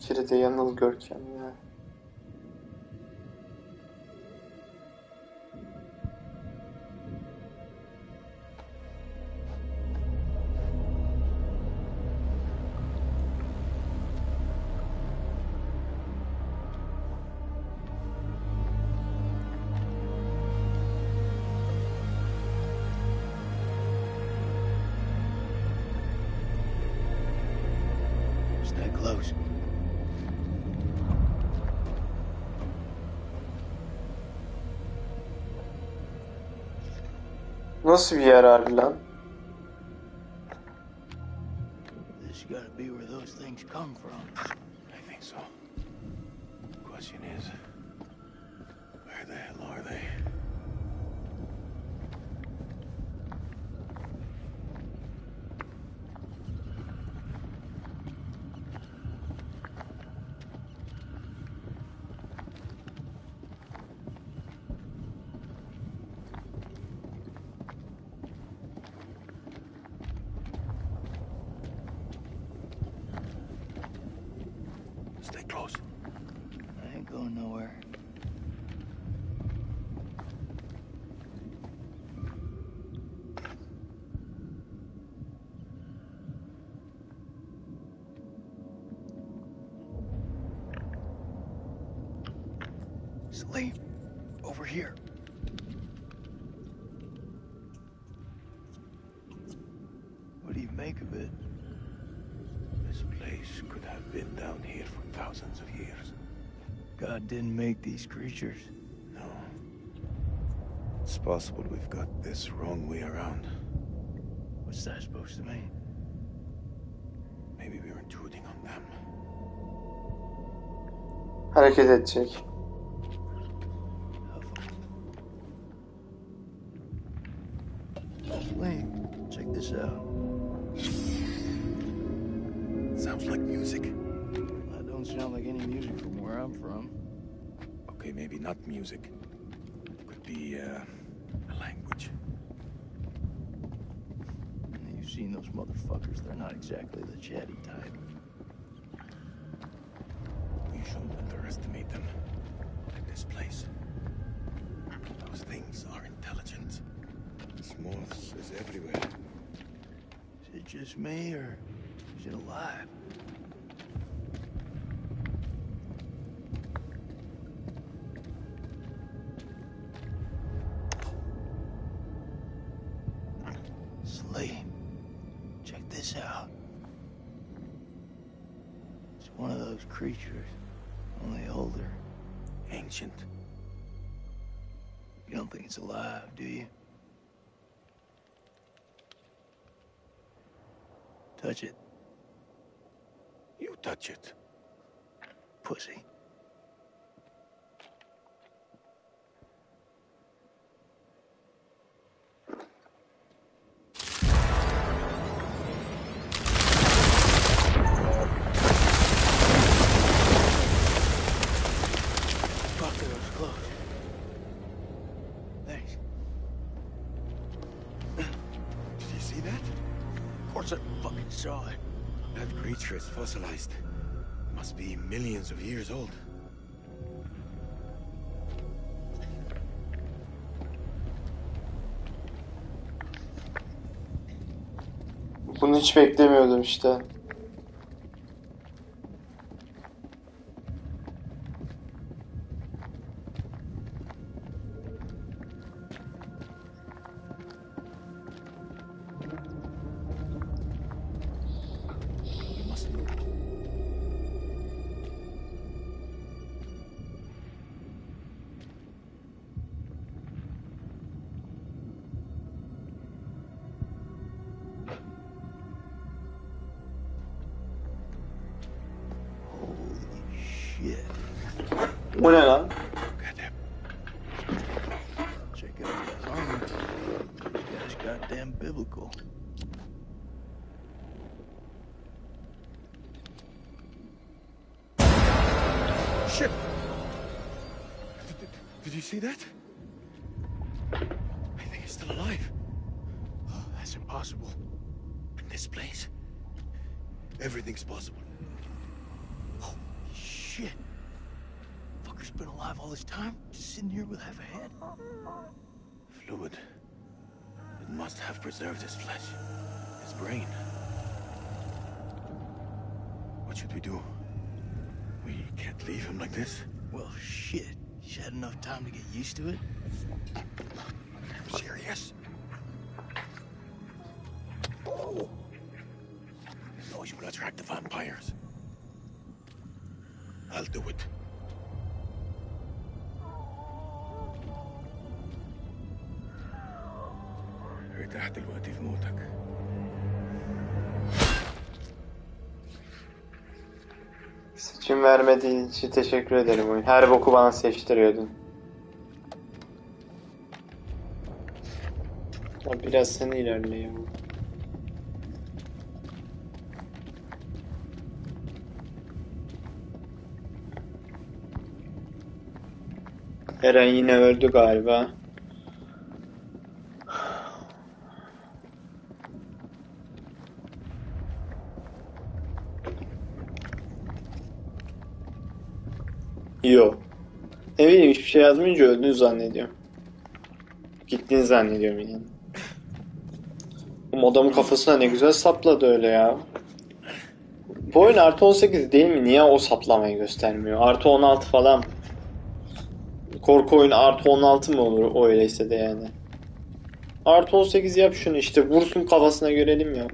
Kiride yanıl Görkem ya. Stay close. Nasıl bir yer harbi lan? This gotta be where those things come from. I think so. The question is, where the hell are they? Stay close. I ain't going nowhere. Sleep. Over here. What do you make of it? This place could have been down here for thousands of years. God didn't make these creatures. No. It's possible we've got this wrong way around. What's that supposed to mean? Maybe we're intruding on them. Hareket edecek. Wait, check this out. Sounds like music. That don't sound like any music from where I'm from. Okay, maybe not music. It could be, a language. You seen those motherfuckers. They're not exactly the chatty type. We shouldn't underestimate them. Like this place. Those things are intelligent. This moths is everywhere. Is it just me, or is it alive? Slee, check this out. It's one of those creatures, only older. Ancient. You don't think it's alive, do you? Touch it. You touch it. Pussy. Fuck, that was close. Thanks. Did you see that? Of course I fucking saw it. That creature is fossilized. Must be millions of years old. Bunu hiç beklemiyordum işte. We must move. Holy shit. Bu ne lan? Look at him. Check out that armor. This guy's goddamn biblical. Shit! Did you see that? I think he's still alive. Oh, that's impossible. In this place, everything's possible. Holy shit. Fucker's been alive all this time? Just sitting here with half a head? Fluid. It must have preserved his flesh, his brain. What should we do? We can't leave him like this. Well, shit. He's had enough time to get used to it. Serious? Oh! The noise will attract the vampires. I'll do it. ارتاح دلوقتي في موتك. Seçim vermediğin için teşekkür ederim oyun. Her boku bana seçtiriyordun. Ya biraz sen ilerle ya. Eren yine öldü galiba. Yok. Ne bileyim, hiçbir şey yazmayınca öldüğünü zannediyorum. Gittiğini zannediyorum yani. Bu adamın kafasına ne güzel sapladı öyle ya. Bu oyun artı 18 değil mi? Niye o saplamayı göstermiyor? Artı 16 falan. Korku oyunu artı 16 mı olur öyleyse de yani. Artı 18 yap şunu işte. Vursun kafasına, görelim ya.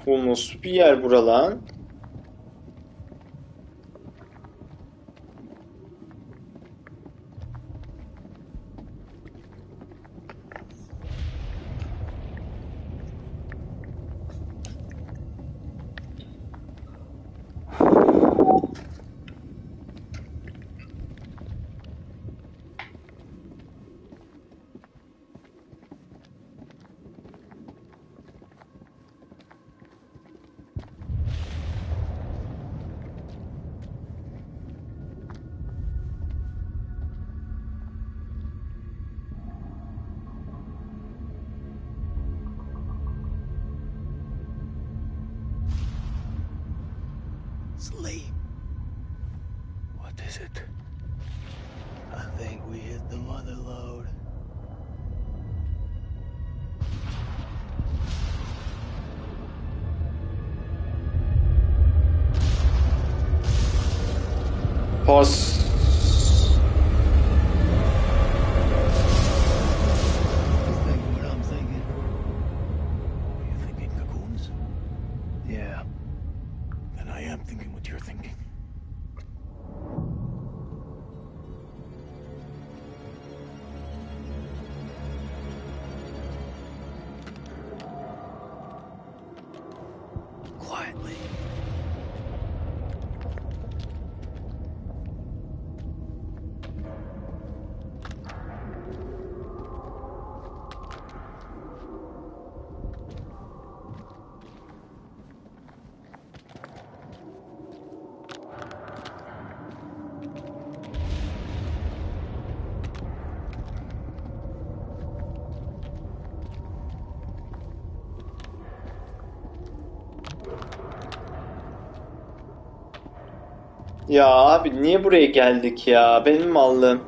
Bu nasıl bir yer buralan? Pause. Thinking what I'm thinking. You thinking cocoons? Yeah. Then I am thinking what you're thinking. Quietly. Ya abi niye buraya geldik ya? Benim mallım.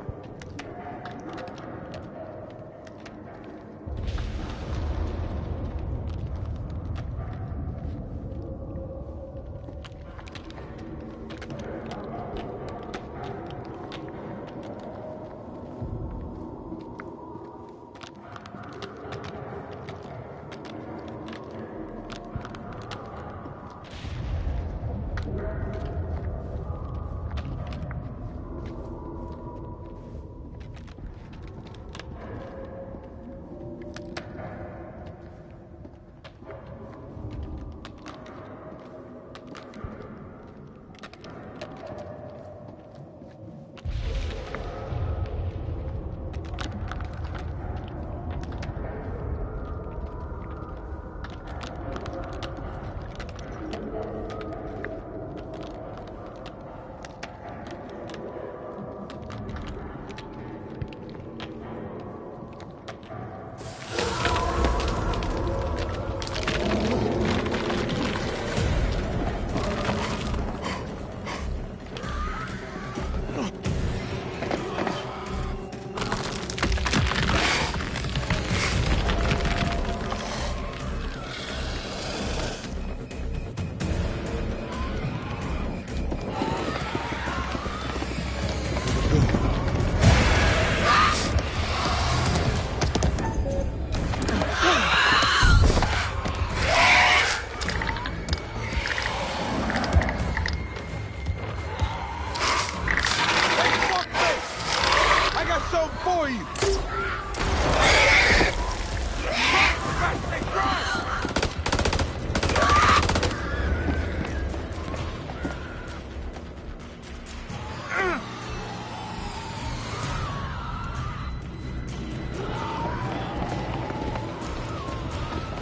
I got something for you!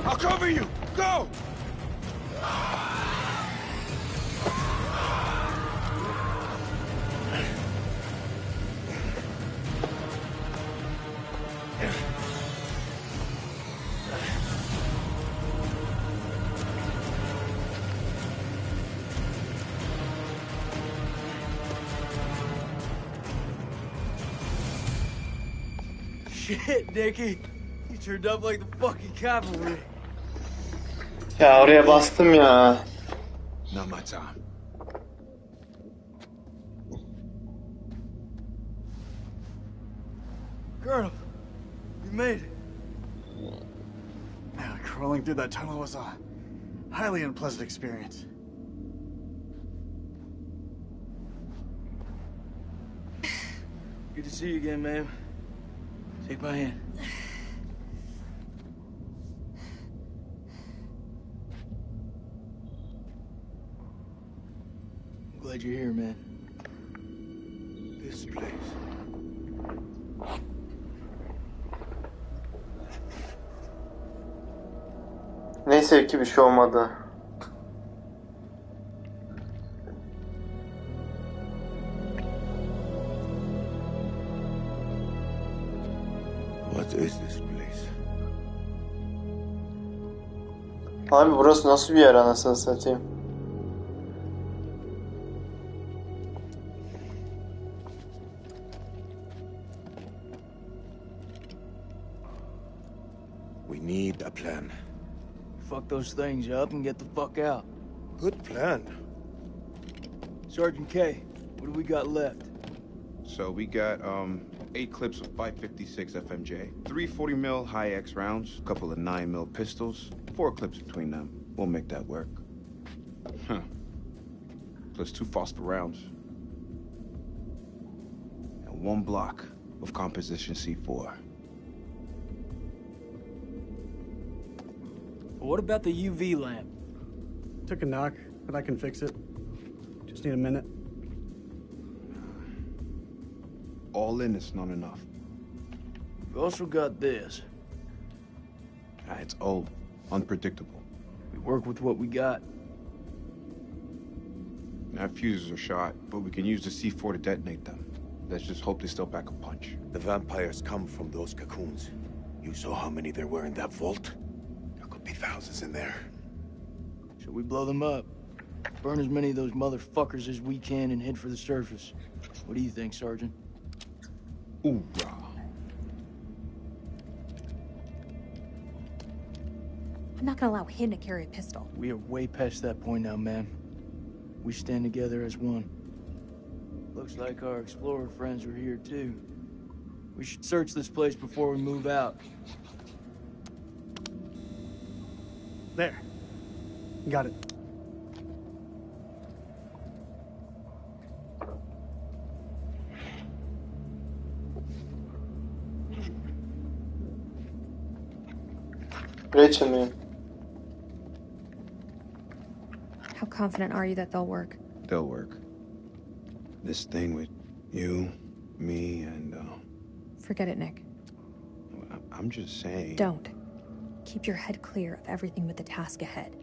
I'll cover you! Go! Shit, Dickie. You turned up like the fucking cavalry. Ya oraya bastım ya. Not my time. Colonel, you made it. Man, crawling through that tunnel was a highly unpleasant experience. Good to see you again, ma'am. Take my hand. I'm glad you're here, man. This place. Neyse ki bir şey olmadı. What is this place? Abi burası nasıl bir yer anasını satayım? We need a plan. Fuck those things up and get the fuck out. Good plan. Sergeant K, What do we got left? So we got 8 clips of 556 FMJ, 340 mil high X rounds, a couple of 9 mil pistols, 4 clips between them. We'll make that work. Huh. Plus 2 phosphor rounds. And 1 block of composition C4. What about the UV lamp? Took a knock, but I can fix it. Just need a minute. All in is not enough. We've also got this. It's old, unpredictable. We work with what we got. Our fuses are shot, but we can use the C4 to detonate them. Let's just hope they still pack a punch. The vampires come from those cocoons. You saw how many there were in that vault? There could be thousands in there. Should we blow them up? Burn as many of those motherfuckers as we can and head for the surface. What do you think, Sergeant? Hoorah. I'm not gonna allow him to carry a pistol. We are way past that point now, man. We stand together as one. Looks like our explorer friends are here, too. We should search this place before we move out. There. Got it. Rachel mi? How confident are you that they'll work? They'll work. This thing with you, me, and, Forget it, Nick. I'm just saying... Don't. Keep your head clear of everything but the task ahead.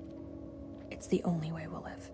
It's the only way we'll live.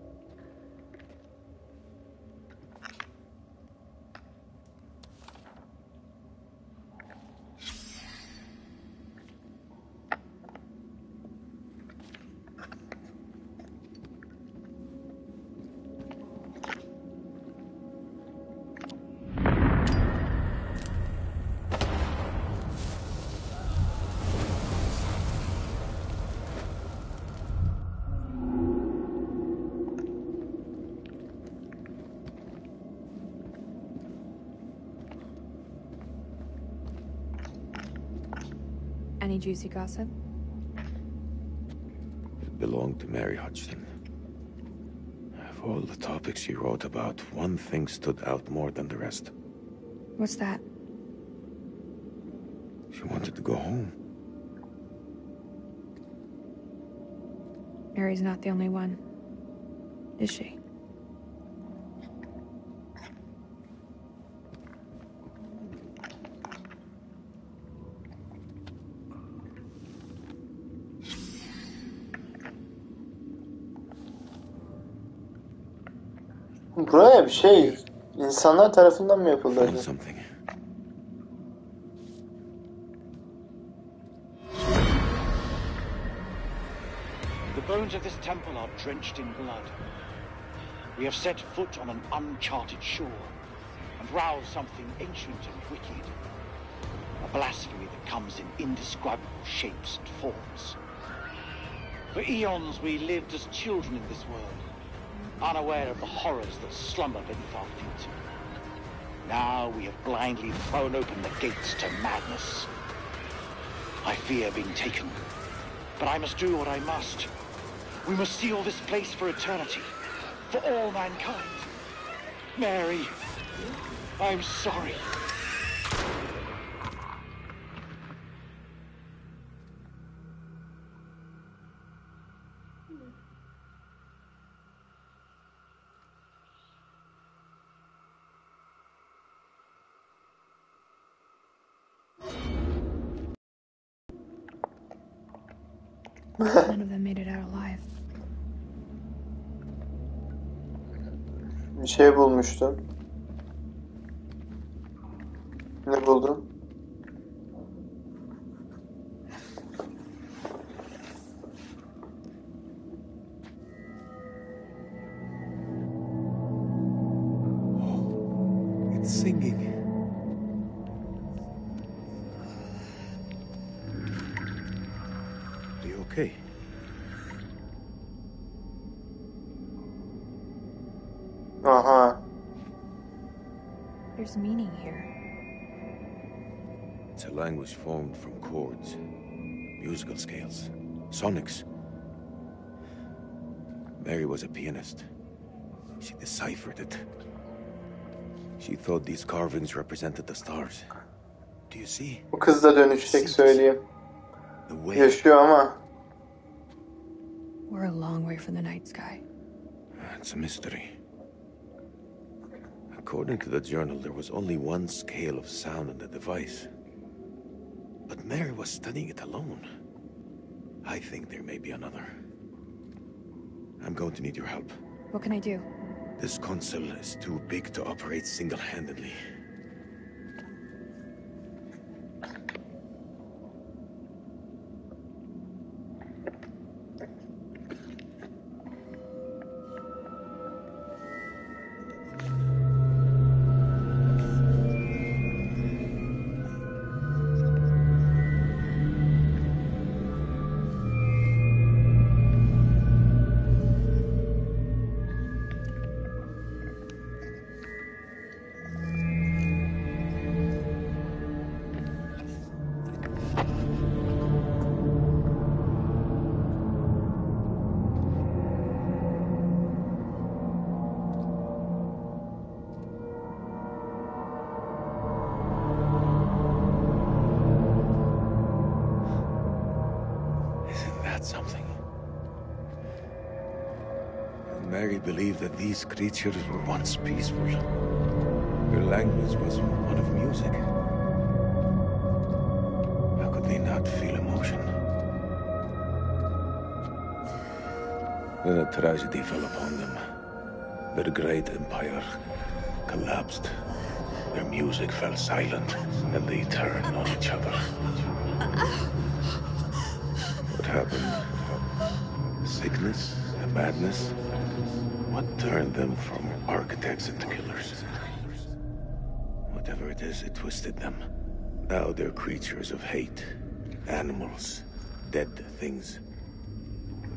Any juicy gossip? It belonged to Mary Hodgson. Of all the topics she wrote about, one thing stood out more than the rest. What's that? She wanted to go home. Mary's not the only one, is she? Buraya bir şey insanlar tarafından mı yapıldı acaba? Something. The bones of this temple are drenched in blood. We have set foot on an uncharted shore and roused something ancient and wicked. A blasphemy that comes in indescribable shapes and forms. For eons we lived as children in this world, unaware of the horrors that slumber beneath our feet. Now we have blindly thrown open the gates to madness. I fear being taken, but I must do what I must. We must seal this place for eternity, for all mankind. Mary, I'm sorry. None of them made it out alive. Bir şey bulmuştun. Ne buldun? It's singing. Are you okay? Aha. there's meaning here. It's a language formed from chords, musical scales, sonics. Mary was a pianist. She deciphered it. She thought these carvings represented the stars. Do you see? Bu kız da dönüşecek söyleyeyim. Yaşıyor ama. We're a long way from the night sky. It's a mystery. According to the journal, there was only one scale of sound in the device. But Mary was studying it alone. I think there may be another. I'm going to need your help. What can I do? This console is too big to operate single-handedly. Something. Mary believed that these creatures were once peaceful. Their language was one of music. How could they not feel emotion? Then a tragedy fell upon them. Their great empire collapsed. Their music fell silent, and they turned on each other. What happened? Sickness? Madness? What turned them from architects into killers? Whatever it is, it twisted them. Now they're creatures of hate. Animals. Dead things.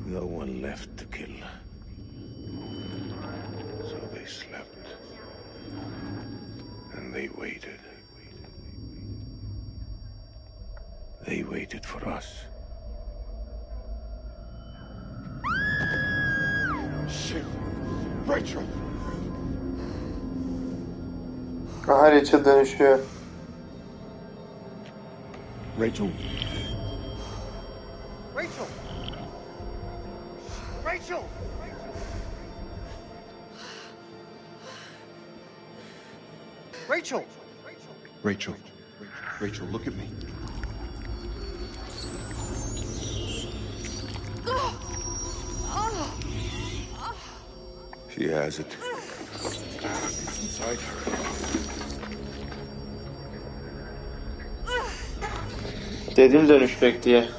No one left to kill. So they slept. And they waited. They waited for us. Shit! Rachel! Aha Rachel dönüşüyor. Rachel? Rachel! Rachel! Rachel! Rachel. Rachel, look at me. She has it. It's inside her. Dedim dönüşecek diye.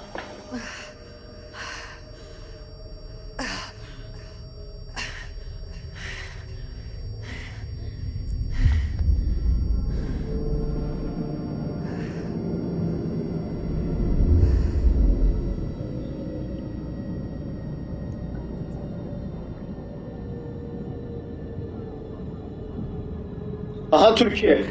Aha Türkiye.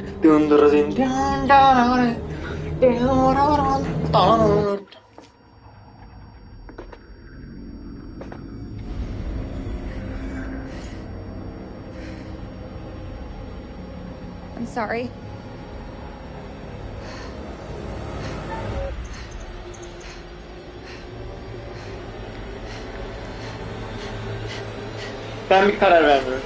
I'm sorry. Ben bir karar vermiyorum.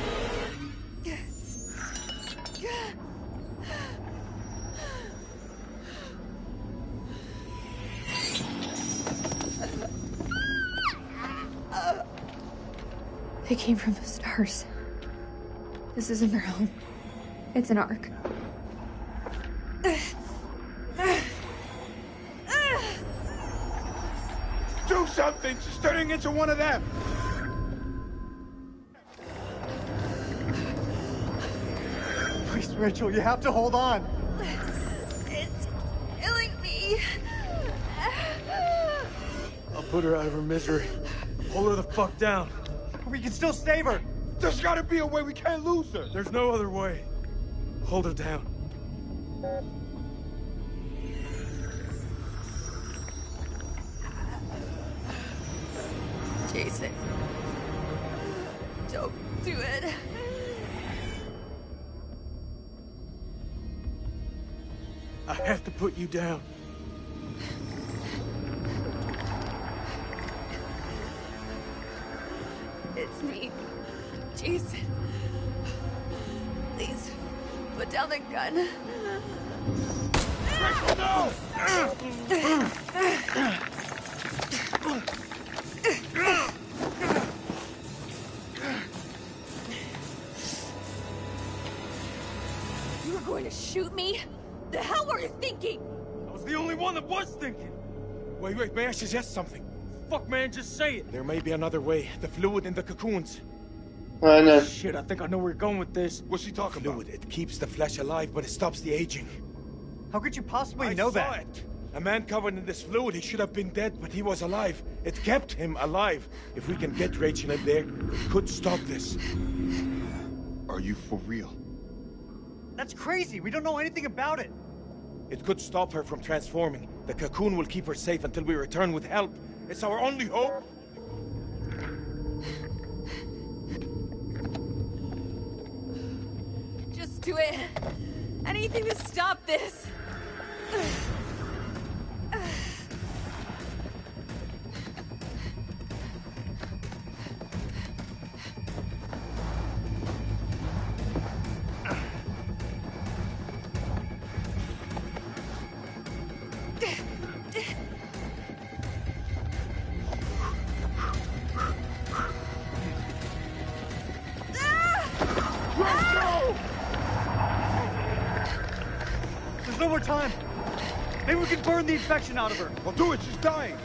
They came from the stars. This isn't their home. It's an ark. Do something! She's turning into one of them! Please, Rachel, you have to hold on. It's killing me. I'll put her out of her misery. Hold her the fuck down. We can still save her. There's gotta be a way. We can't lose her. There's no other way. Hold her down. Jason. Don't do it. I have to put you down. It's me, Jason. Please, put down the gun. No! You were going to shoot me? The hell were you thinking? I was the only one that was thinking. Wait, may I suggest something? Fuck, man, just say it. There may be another way. The fluid in the cocoons. Aynen. Shit, I think I know where you're going with this. What's she talking Fluid, it keeps the flesh alive, but it stops the aging. How could you possibly I know saw that? it. A man covered in this fluid, he should have been dead, but he was alive. It kept him alive. If we can get Rachel in there, it could stop this. Are you for real? That's crazy. We don't know anything about it. It could stop her from transforming. The cocoon will keep her safe until we return with help. It's our only hope. Just do it. Anything to stop this. There's no more time. Maybe we can burn the infection out of her. I'll do it. She's dying.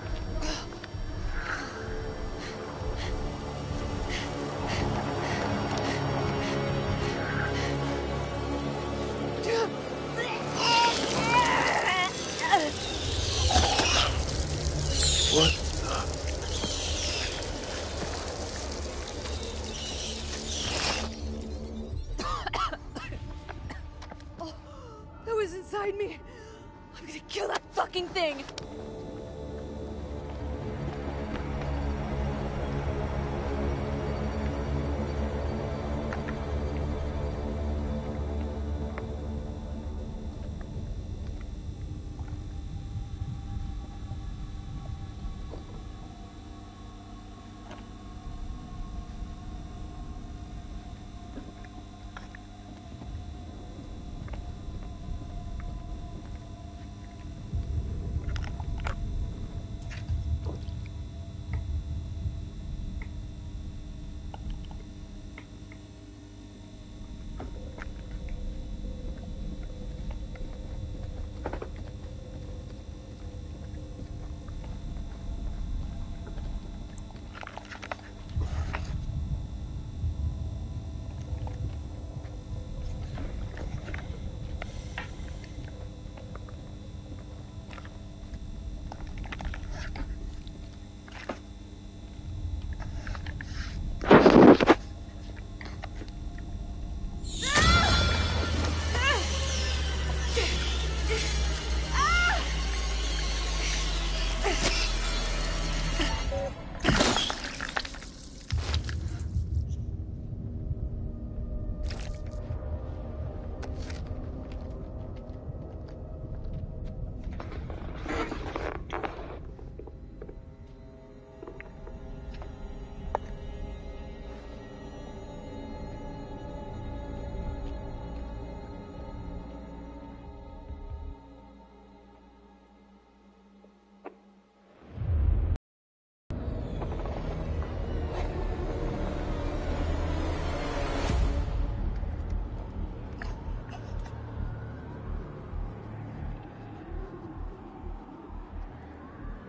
What? Oh, that was inside me. I'm gonna kill that fucking thing.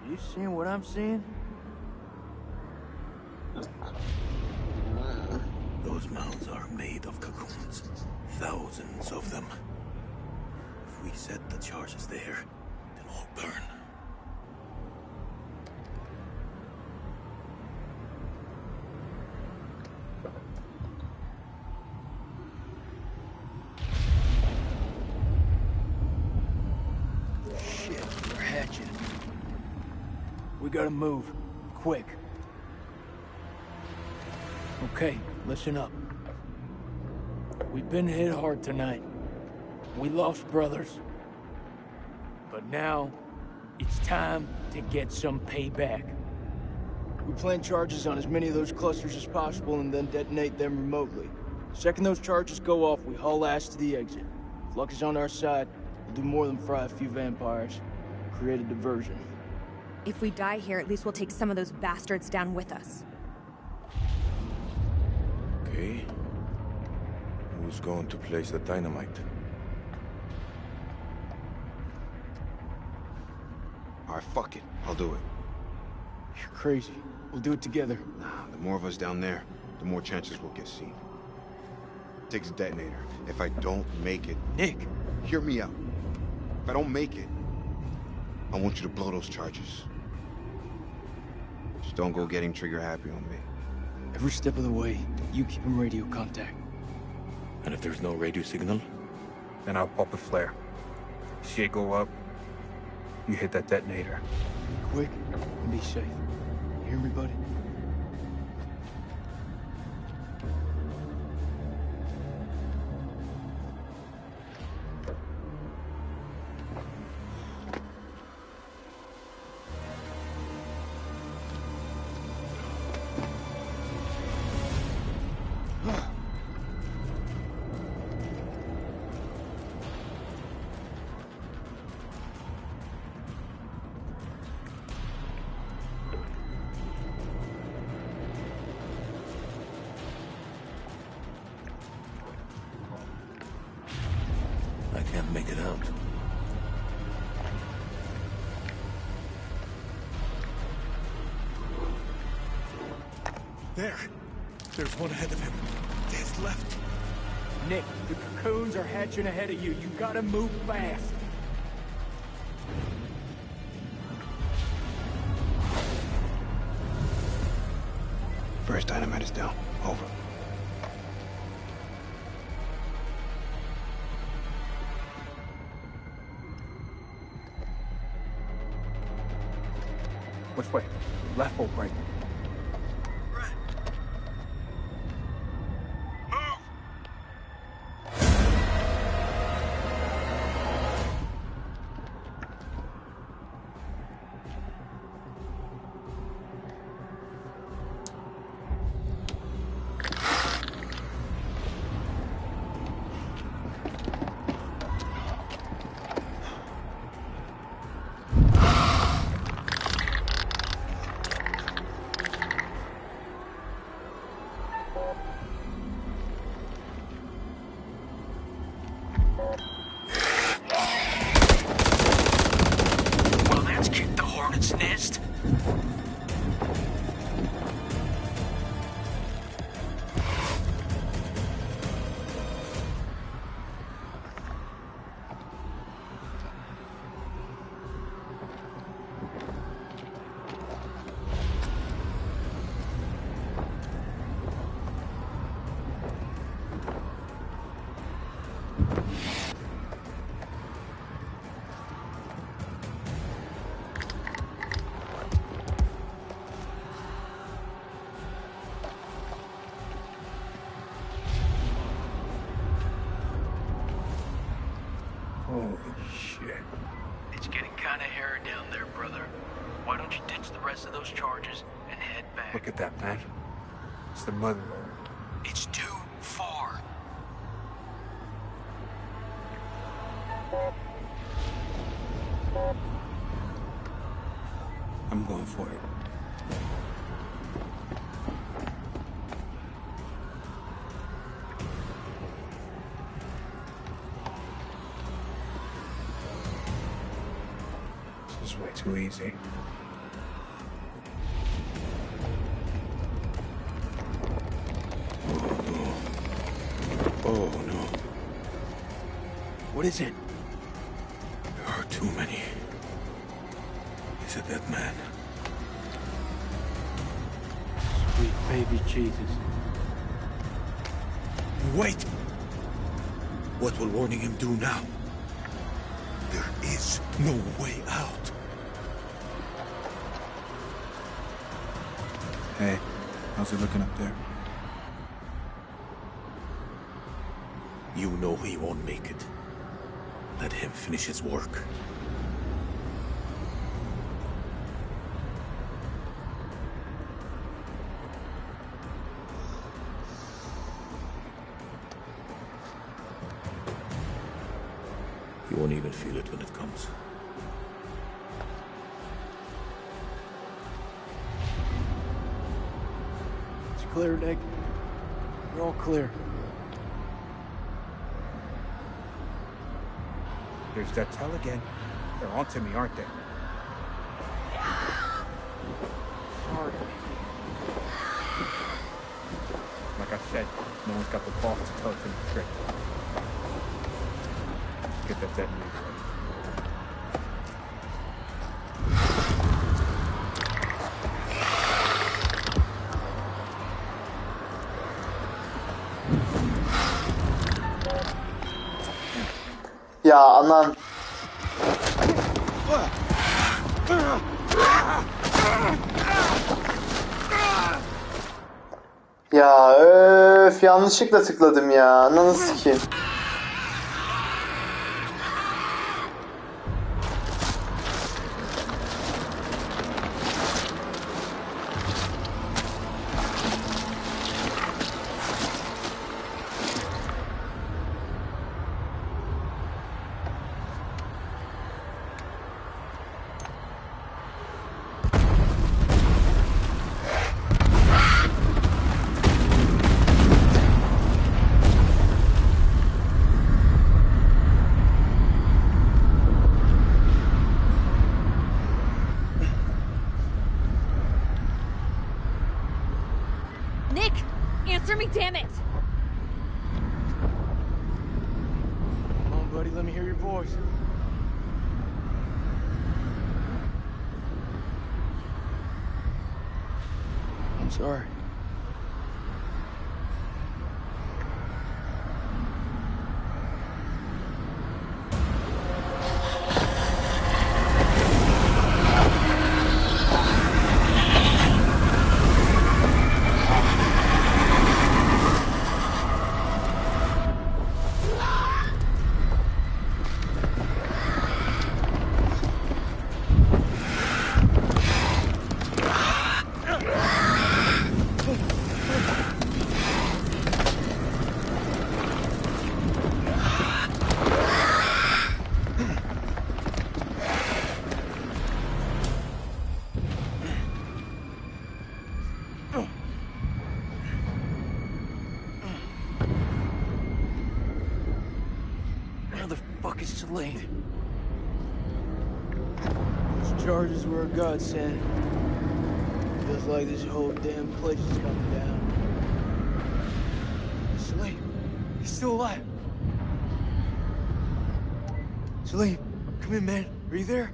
You seeing what I'm seeing? Those mounds are made of cocoons. Thousands of them. If we set the charges there, they'll all burn. gotta move. Quick. Okay, listen up. We've been hit hard tonight. We lost brothers. But now, it's time to get some payback. We plant charges on as many of those clusters as possible and then detonate them remotely. The second those charges go off, we haul ass to the exit. If luck is on our side, we'll do more than fry a few vampires. Create a diversion. If we die here, at least we'll take some of those bastards down with us. Okay. Who's going to place the dynamite? Alright, fuck it. I'll do it. You're crazy. We'll do it together. Nah, the more of us down there, the more chances we'll get seen. Takes a detonator. If I don't make it... Nick! Hear me out. If I don't make it, I want you to blow those charges. Just don't go getting trigger happy on me. Every step of the way, you keep in radio contact. And if there's no radio signal? Then I'll pop a flare. See it go up, you hit that detonator. Quick, and be safe. You hear me, buddy? I can't make it out. There! There's one ahead of him. There's left. Nick, the cocoons are hatching ahead of you. You gotta move fast. First dynamite is down. Over. Which way? Left or right? Well, that's kicked the hornet's nest. Holy shit. It's getting kinda hairy down there, brother. Why don't you ditch the rest of those charges and head back? Look at that, man. It's the mother. It's too far. I'm going for it. This is way too easy. Oh no. What is it? There are too many. He's a dead man. Sweet baby Jesus. Wait! What will warning him do now? There is no way out. Hey, how's it looking up there? You know he won't make it. Let him finish his work. You won't even feel it when it comes. It's clear, Nick. We're all clear. There's that tell again. They're onto me, aren't they? Sorry. Like I said, no one's got the balls to tell it to me straight. Get that detonator ready. Ya anan. Ya öf, yanlışlıkla tıkladım ya. Ananı sikeyim. Nick! Answer me, damn it! Come on, buddy, let me hear your voice. I'm sorry. Where the fuck is Celine? Those charges were a godsend. Feels like this whole damn place is coming down. Celine, he's still alive. Celine, come in, man. Are you there?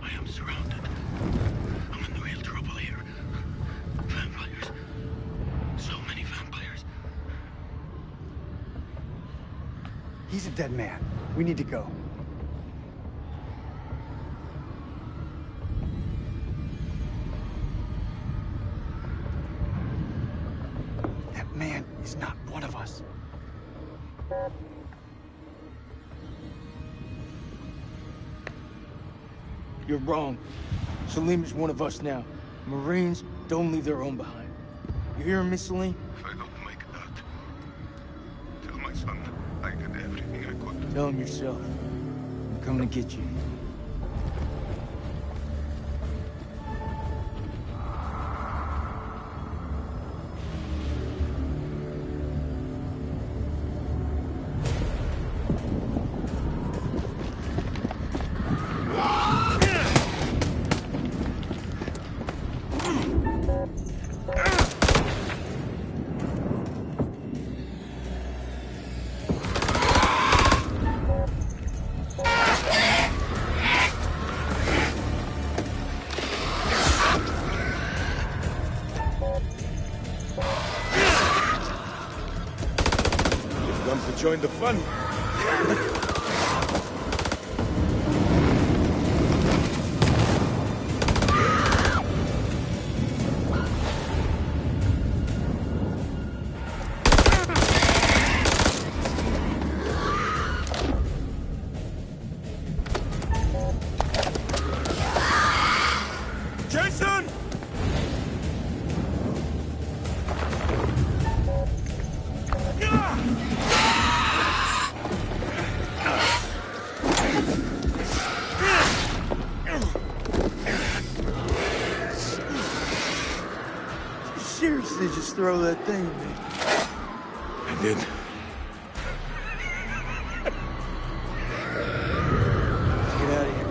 I am surrounded. I'm in real trouble here. Vampires. So many vampires. He's a dead man. We need to go. That man is not one of us. You're wrong. Salim is one of us now. Marines don't leave their own behind. You hear me, Salim? If I don't make it out, tell my son I did everything I could. Tell him yourself. I'm coming to get you. Join the fun. seriously just throw that thing at me? I did. Let's get out of here.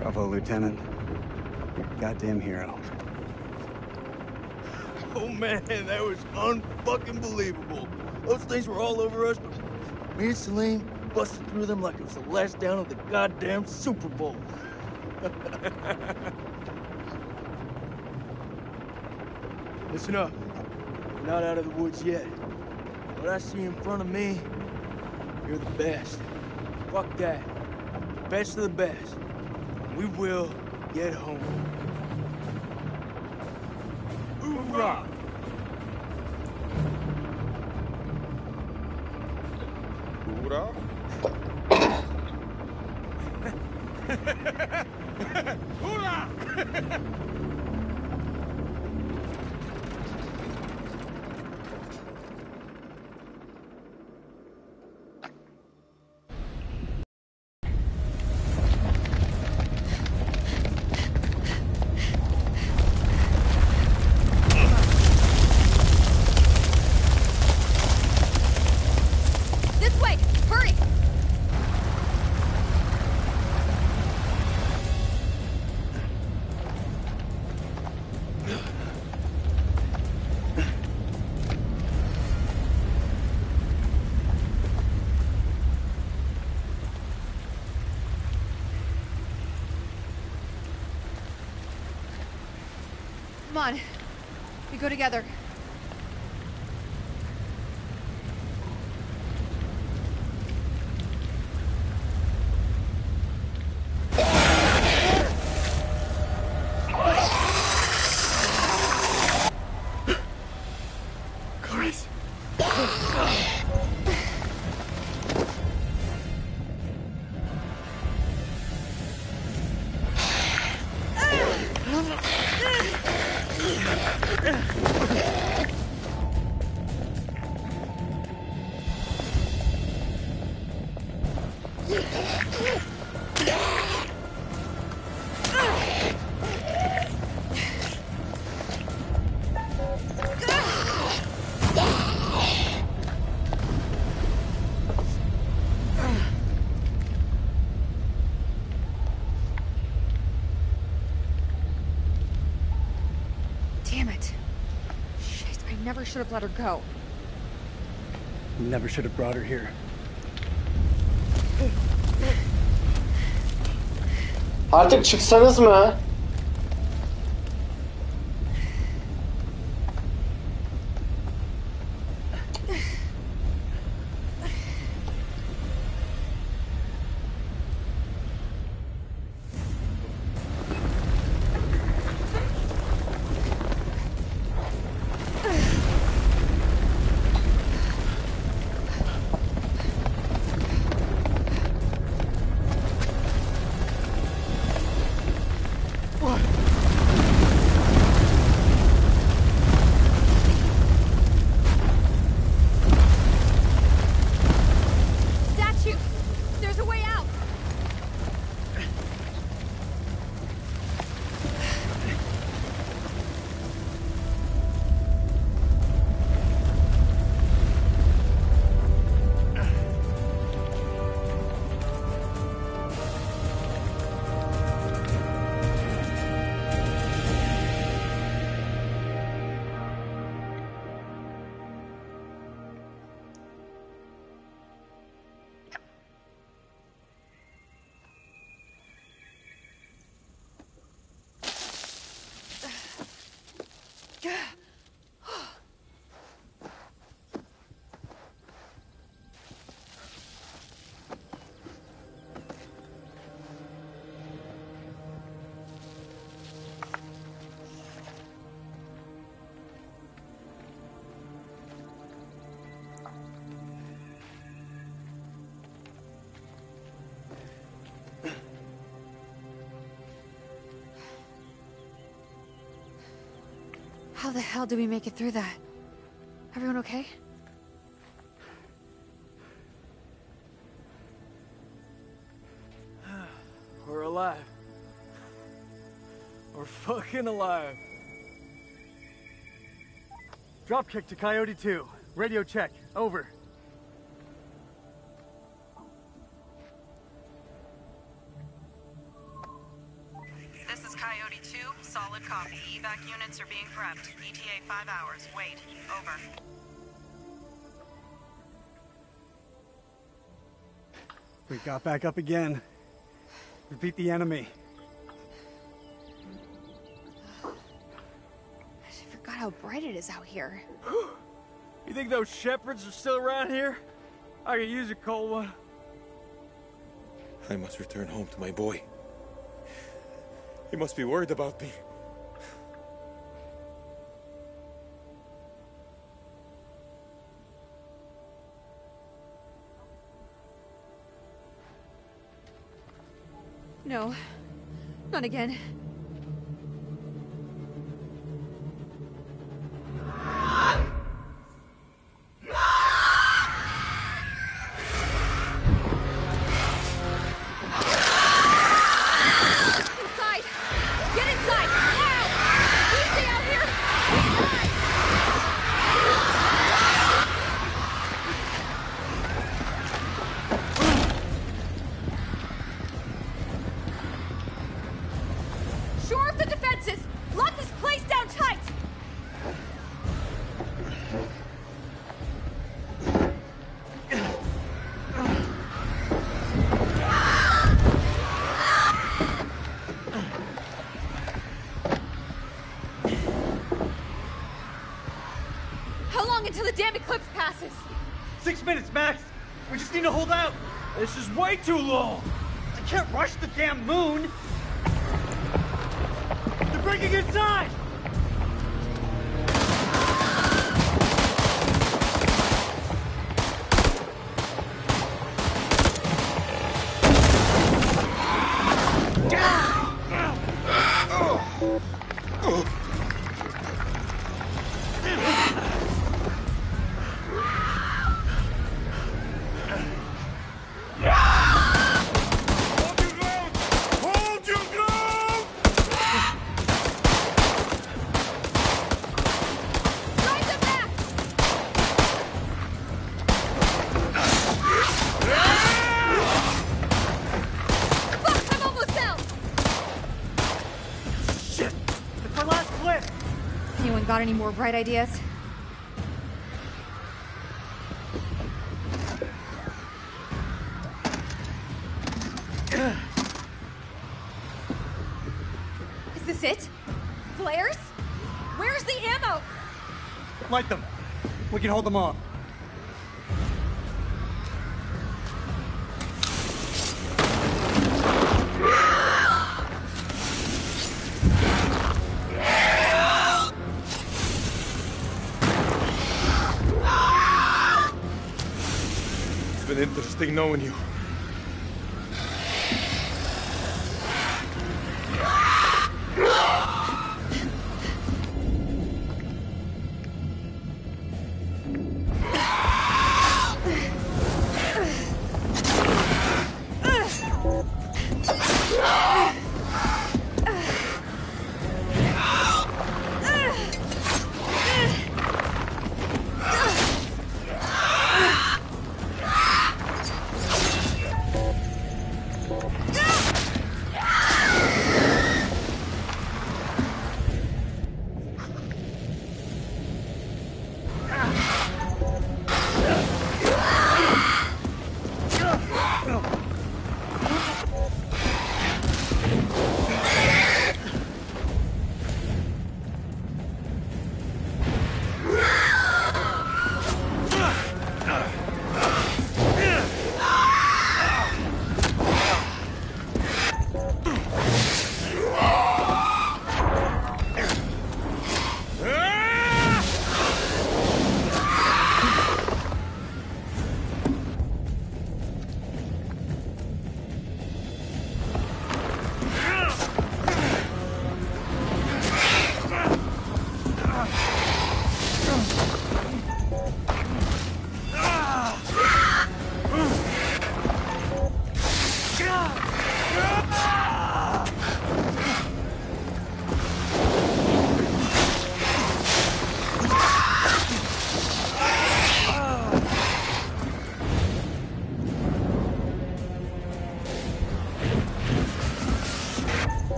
Bravo, Lieutenant. You're a goddamn hero. Oh man, that was unfucking believable. Those things were all over us, but me and Celine busted through them like it was the last down of the goddamn Super Bowl. Listen up. We're not out of the woods yet. What I see in front of me, you're the best. Fuck that. Best of the best. We will get home. Hoorah! Hoorah? Hoorah! This way! Hurry! Come on. We go together. Chris! Damn it. Shit, I never should have let her go. Never should have brought her here. Artık çıksanız mı? Statue! There's a way out! How the hell do we make it through that? Everyone okay? We're alive. We're fucking alive. Dropkick to Coyote 2. Radio check. Over. This is Coyote 2. Solid copy. Evac units are being prepped. ETA 5 hours. Wait. Over. We got back up again. We beat the enemy. I forgot how bright it is out here. You think those shepherds are still around here? I could use a cold one. I must return home to my boy. He must be worried about me. No. Not again. Inside! Get inside! Now! You stay out here! Shore up the defenses! Lock this place down tight! How long until the damn eclipse passes? 6 minutes, Max! We just need to hold out! This is way too long! I can't rush the damn moon! They're breaking inside! Hold your ground! Drive them back! Fuck, I'm almost out! Shit! It's our last clip! Anyone got any more bright ideas? Is this it? Flares? Where's the ammo? Light them! We can hold them off. It's been interesting knowing you.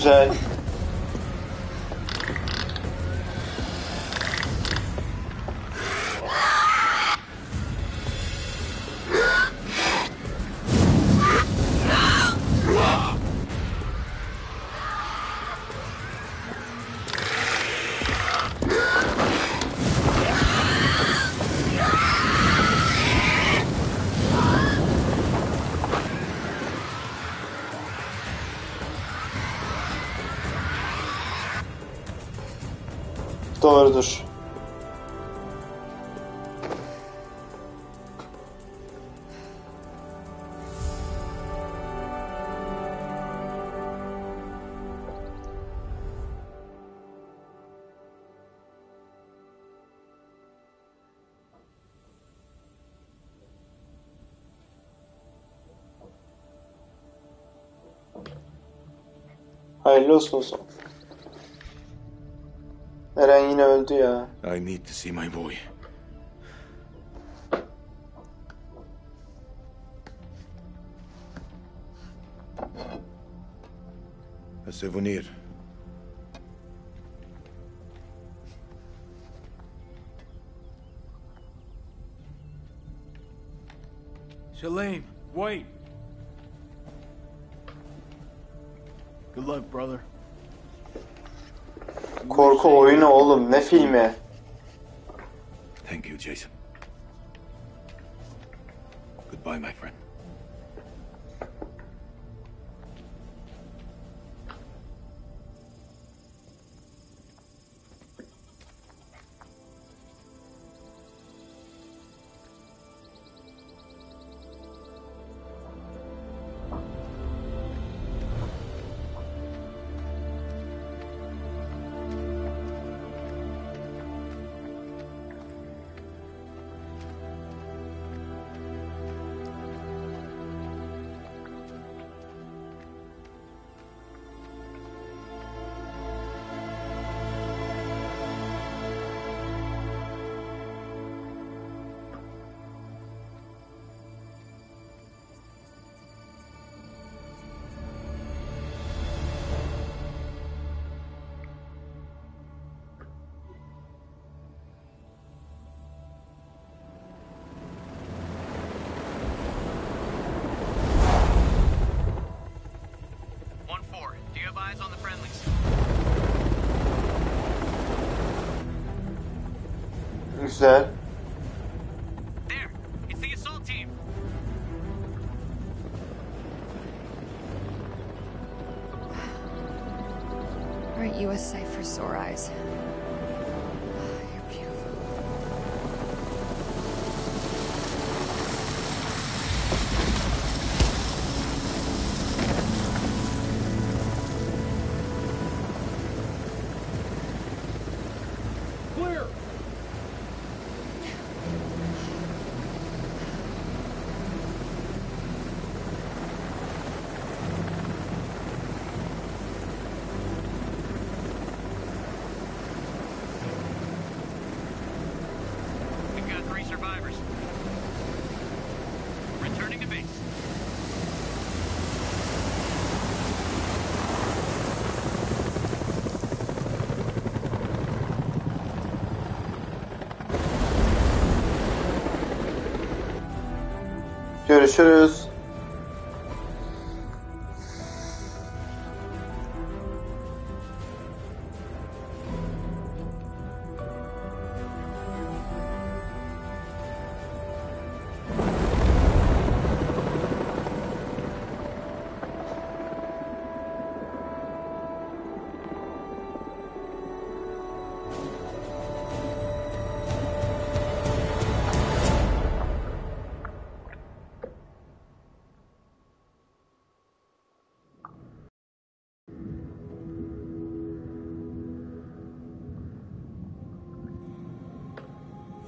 Güzel. Doğrudur. Hayırlı olsun o zaman. Eren yine öldü ya. I need to see my boy. A souvenir. Salim, wait. Good luck, brother. Korku oyunu oğlum, ne filmi? Thank you, Jason. Goodbye, my friend. Güzel. There, it's the assault team. Aren't you a sight for sore eyes? Clear. We've got 3 survivors. Returning to base. Görüşürüz.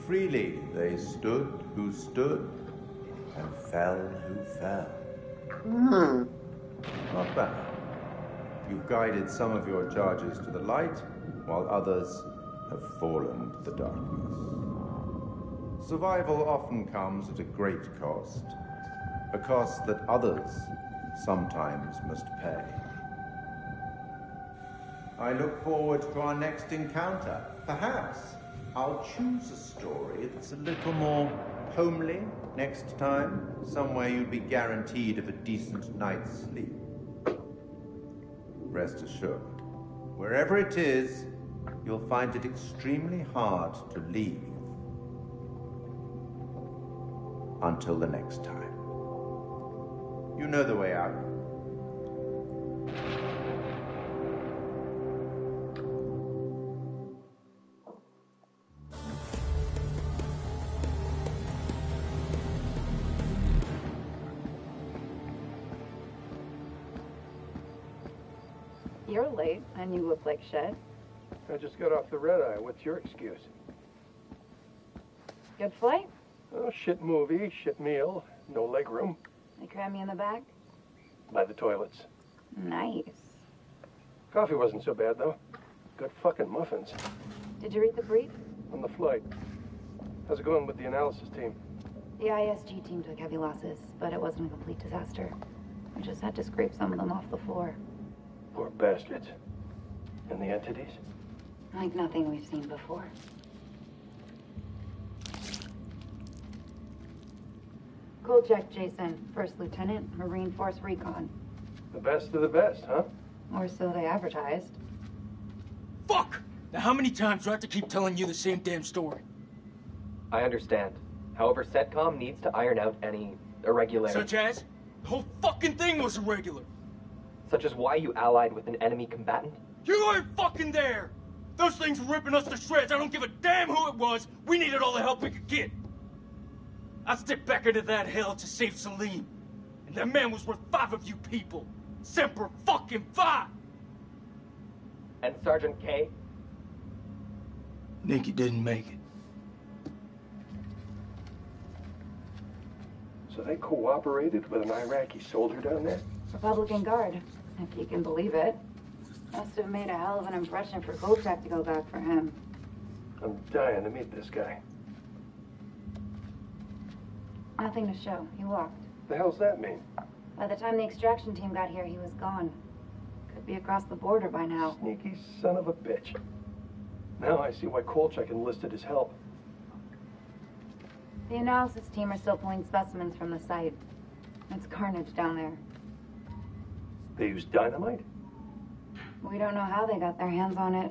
Freely they stood who stood, and fell who fell. Not bad. You've guided some of your charges to the light, while others have fallen to the darkness. Survival often comes at a great cost, a cost that others sometimes must pay. I look forward to our next encounter. Perhaps I'll choose a story that's a little more homely next time. Somewhere you'll be guaranteed of a decent night's sleep. Rest assured, wherever it is, you'll find it extremely hard to leave. Until the next time. You know the way out. You're late, and you look like shit. I just got off the red-eye. What's your excuse? Good flight? Oh, shit movie, shit meal, no legroom. They cram you in the back? By the toilets. Nice. Coffee wasn't so bad, though. Good fucking muffins. Did you read the brief? On the flight. How's it going with the analysis team? The ISG team took heavy losses, but it wasn't a complete disaster. We just had to scrape some of them off the floor. Poor bastards. And the entities? Like nothing we've seen before. Kolchak Jason, First Lieutenant, Marine Force Recon. The best of the best, huh? Or so they advertised. Fuck! Now how many times do I have to keep telling you the same damn story? I understand. However, CENTCOM needs to iron out any irregularities. Such as? The whole fucking thing was irregular. Such as why you allied with an enemy combatant? You weren't fucking there! Those things were ripping us to shreds. I don't give a damn who it was. We needed all the help we could get. I stepped back into that hell to save Salim. And that man was worth 5 of you people. Semper fucking Fi! And Sergeant K? Nikki didn't make it. So they cooperated with an Iraqi soldier down there? Republican Guard, if you can believe it. Must have made a hell of an impression for Kolchak to go back for him. I'm dying to meet this guy. Nothing to show. He walked. The hell's that mean? By the time the extraction team got here, he was gone. Could be across the border by now. Sneaky son of a bitch. Now I see why Kolchak enlisted his help. The analysis team are still pulling specimens from the site. It's carnage down there. They used dynamite? We don't know how they got their hands on it.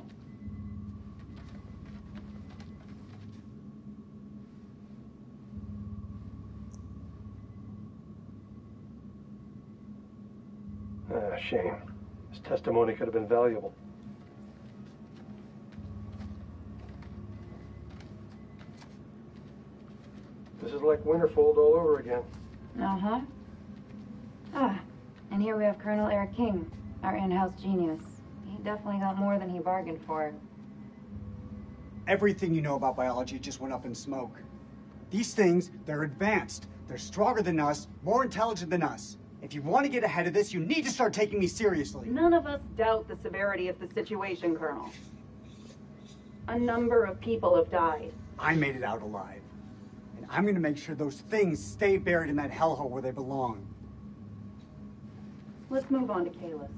Ah, shame. His testimony could have been valuable. This is like Winterfold all over again. Uh-huh. Ah, and here we have Colonel Eric King, our in-house genius. He definitely got more than he bargained for. Everything you know about biology just went up in smoke. These things, they're advanced. They're stronger than us, more intelligent than us. If you want to get ahead of this, you need to start taking me seriously. None of us doubt the severity of the situation, Colonel. A number of people have died. I made it out alive. And I'm going to make sure those things stay buried in that hellhole where they belong. Let's move on to Kalis.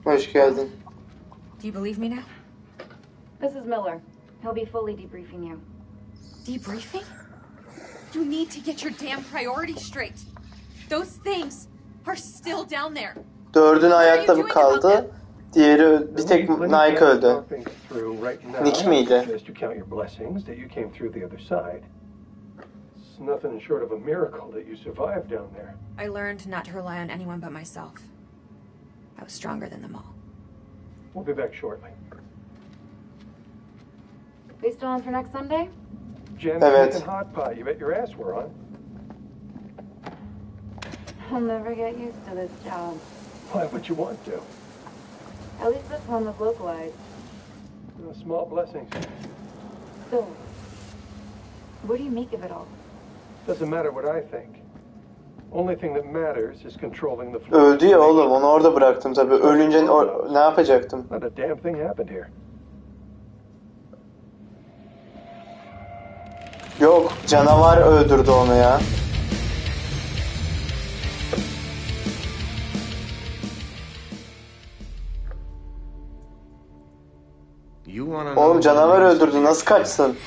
Hoş geldin. Do you believe me now? This is Miller. He'll be fully debriefing you. Debriefing? You need to get your damn priorities straight. Those things are still down there. Dördün hayatta mı kaldı? Diğeri bir tek Nike öldü. Nick miydi? Just to count your blessings that you came through the other side. It's nothing short of a miracle that you survived down there. I learned not to rely on anyone but myself. I was stronger than them all. We'll be back shortly. We still on for next Sunday? Jam and hot pot. You bet your ass we're on. I'll never get used to this job. Why would you want to? At least this one was localized. Small blessings. Still, what do you make of it all? Doesn't matter what I think. Only thing that matters is controlling the flow. Öldü ya oğlum, onu orada bıraktım tabii. Ölünce ne yapacaktım? Not a damn thing happened here. Yok, canavar öldürdü onu ya. Oğlum canavar öldürdü, nasıl kaçsın?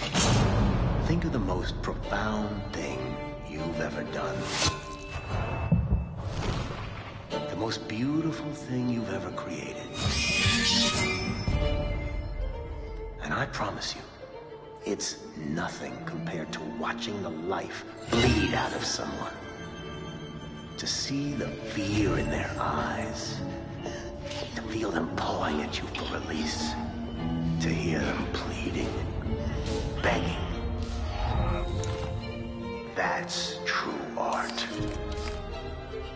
Think of the most profound thing you've ever done. The most beautiful thing you've ever created. And I promise you, it's nothing compared to watching the life bleed out of someone. To see the fear in their eyes. To feel them pawing at you for release. To hear them pleading, begging. That's true art.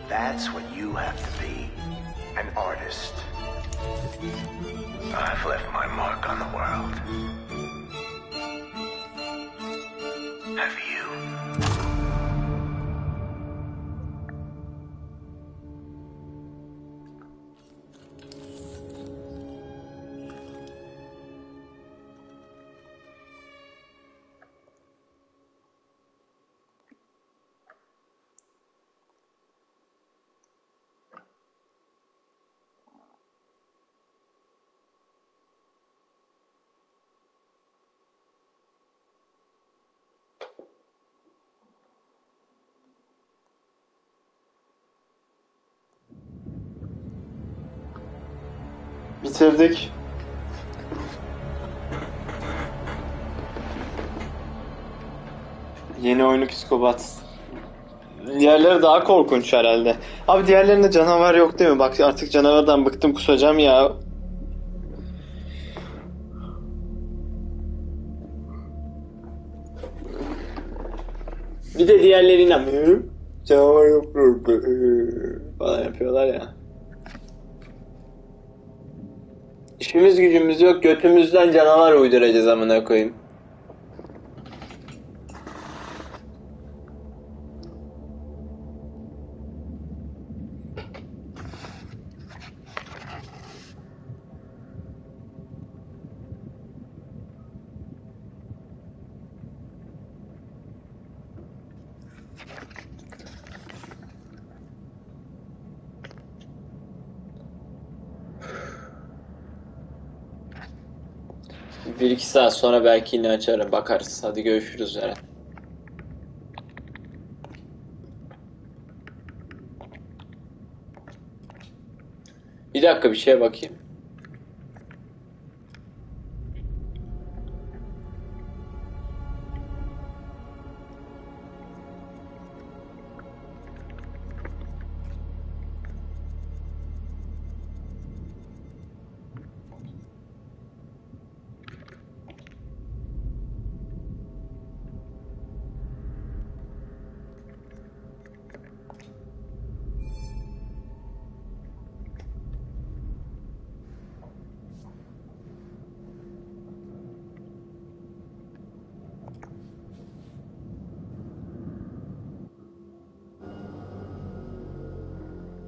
That's what you have to be, an artist. I've left my mark on the world. Have you? Bitirdik. Yeni oyunu psikopat. Diğerleri daha korkunç herhalde. Abi diğerlerinde canavar yok değil mi? Bak artık canavardan bıktım, kusacağım ya. Bir de diğerleri inanmıyorum. Canavar yok falan yapıyorlar ya. İşimiz gücümüz yok, götümüzden canavar uyduracağız amına koyayım. Bir iki saat sonra belki yine açarım, bakarız. Hadi görüşürüz Eren. Bir dakika bir şeye bakayım.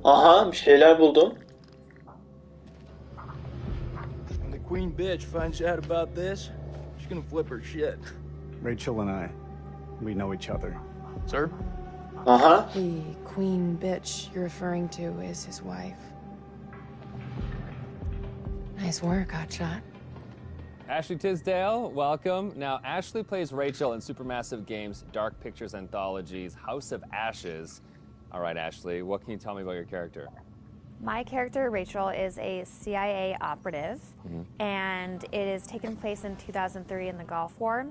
Aha, bir şeyler buldum. When the queen bitch finds out about this, she's gonna flip her shit. Rachel and I, we know each other. Sir? Aha. The queen bitch you're referring to is his wife. Nice work, Hotshot. Ashley Tisdale, welcome. Now, Ashley plays Rachel in Supermassive Games' Dark Pictures Anthology's House of Ashes. All right, Ashley, what can you tell me about your character? My character, Rachel, is a CIA operative, and it is taken place in 2003 in the Gulf War,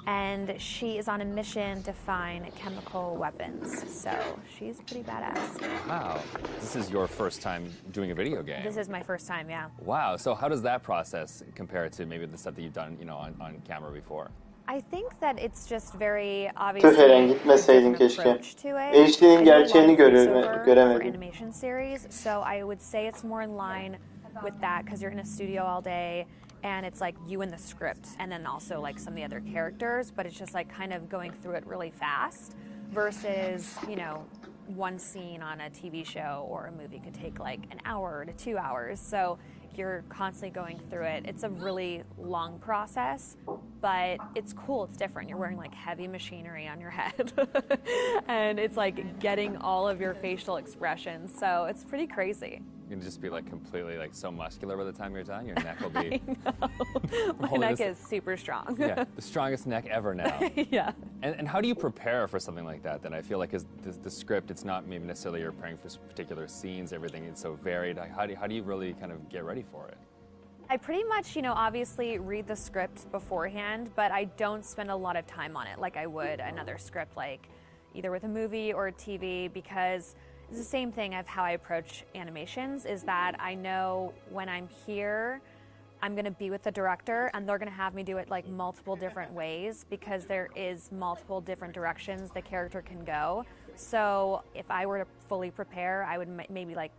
and she is on a mission to find chemical weapons, so she's pretty badass. Wow, this is your first time doing a video game. This is my first time, yeah. Wow, so how does that process compare to maybe the stuff that you've done, on camera before? I think that it's just very obviously Tüh Eren, a gitmeseydin different keşke. approach to it. HD'nin I do a lot gerçeğini of voiceover for göremedim. animation series, so I would say it's more in line with that because you're in a studio all day and it's like you and the script and then also like some of the other characters, but it's just like kind of going through it really fast versus, one scene on a TV show or a movie could take like an hour to 2 hours. So you're constantly going through it. It's a really long process, but it's cool, it's different. You're wearing like heavy machinery on your head and it's like getting all of your facial expressions, so it's pretty crazy. You're gonna just be like completely like so muscular by the time you're done. Your neck will be. My neck is super strong. Yeah, the strongest neck ever now. Yeah. And how do you prepare for something like that? Then I feel like is the script, it's not maybe necessarily you're preparing for particular scenes. Everything is so varied. Like, how do you really kind of get ready for it? I pretty much, obviously read the script beforehand, but I don't spend a lot of time on it like I would another script, like either with a movie or a TV, because it's the same thing of how I approach animations, is that I know when I'm here, I'm going to be with the director and they're going to have me do it like multiple different ways, because there is multiple different directions the character can go. So if I were to fully prepare, I would maybe like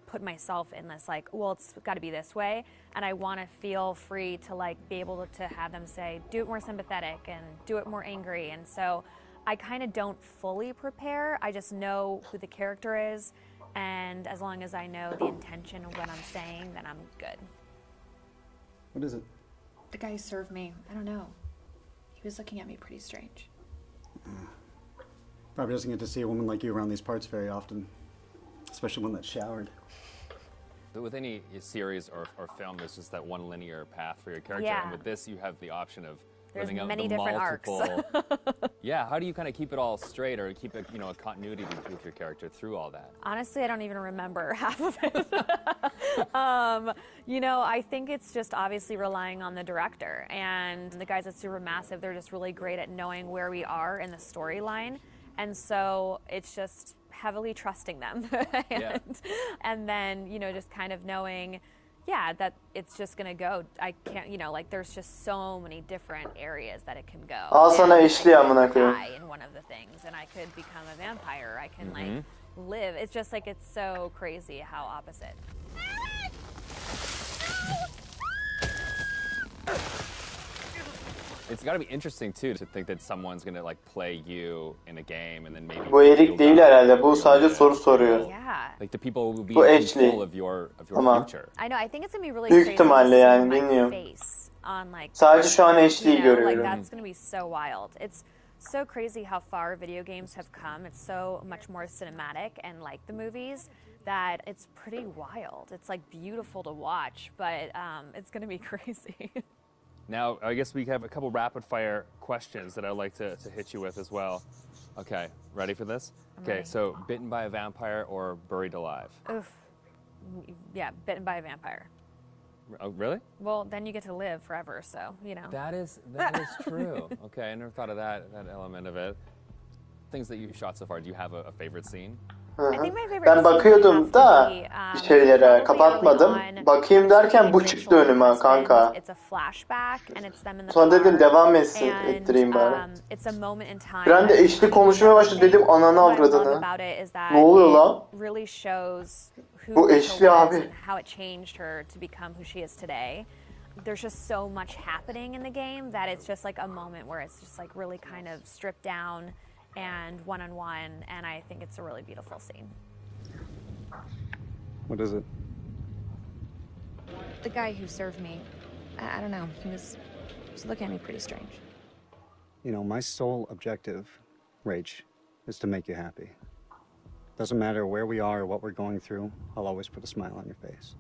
put myself in this like, well, it's got to be this way, and I want to feel free to like be able to have them say, do it more sympathetic and do it more angry. And so I kind of don't fully prepare. I just know who the character is, and as long as I know the intention of what I'm saying, then I'm good. What is it? The guy who served me, I don't know. He was looking at me pretty strange. Probably doesn't get to see a woman like you around these parts very often, especially one that showered. But with any series or film, there's just that one linear path for your character, Yeah. and with this, you have the option of There's living out many the different multiple. Yeah, how do you kind of keep it all straight, or keep a continuity with your character through all that? Honestly, I don't even remember half of it. I think it's just obviously relying on the director. And the guys at Supermassive, they're just really great at knowing where we are in the storyline. And so it's just heavily trusting them. And then, just kind of knowing, that it's just going to go. I can't, there's just so many different areas that it can go. Al sana And eşli amına I could koyayım. die in one of the things, and I could become a vampire. I can like live. It's just like, it's so crazy how opposite. It's got to be interesting too to think that someone's gonna like play you in a game and then maybe. Bu Erik değil herhalde. Bu sadece soru soruyor. Yeah. Like the people will be Bu in Ashley. control of your Ama future. I know. I think it's gonna be really büyük crazy ihtimalle to see yani my bilmiyorum. face on like. Sadece şu an Ashley'i Like görüyorum. that's gonna be so wild. It's so crazy how far video games have come. It's so much more cinematic and like the movies that it's pretty wild. It's like beautiful to watch, but it's gonna be crazy. Now, I guess we have a couple rapid fire questions that I'd like to hit you with as well. Okay, ready for this? I'm Okay, ready. so bitten by a vampire or buried alive? Oof. Yeah, bitten by a vampire. Oh, really? Well, then you get to live forever, so, That is true. Okay, I never thought of that element of it. Things that you've shot so far, do you have a favorite scene? Ben bakıyordum da şeylere kapatmadım. Bakayım derken bu çıktı önüme kanka. It's a flashback and it's them in the Sonra dedim car, devam etsin, and, ettireyim bari. It's a moment in time. Bir anda eşli konuşmaya başladı, dedim ananı avradını. Ne oluyor lan? Really shows who Bu Rachel eşli was abi. and how it changed her to become who she is today. There's just so much happening in the game that it's just like a moment where it's just like really kind of stripped down and one-on-one, and I think it's a really beautiful scene. What is it? The guy who served me, I don't know, he was looking at me pretty strange. My sole objective, Rach, is to make you happy. Doesn't matter where we are or what we're going through, I'll always put a smile on your face.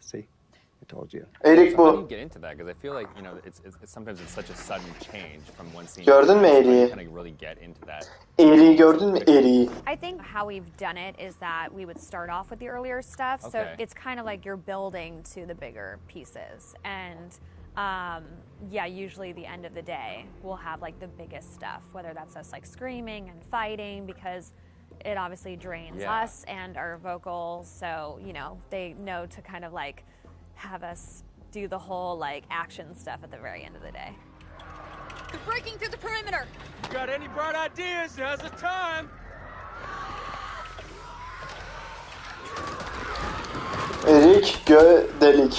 See? I told you. Erik So how do bu. you get into that? Because I feel like, it's sometimes it's such a sudden change from one scene Gördün mü to another. Erik'i? You kind of really get into that. Erik'i gördün mü? Erik'i. I think how we've done it is that we would start off with the earlier stuff, so Okay. it's kind of like you're building to the bigger pieces. And usually the end of the day, we'll have like the biggest stuff, whether that's us like screaming and fighting, because it obviously drains us and our vocals. So, they know to kind of like have us do the whole like action stuff at the very end of the day. They're breaking through the perimeter. You got any bright ideas? Now's the time. Erik delik.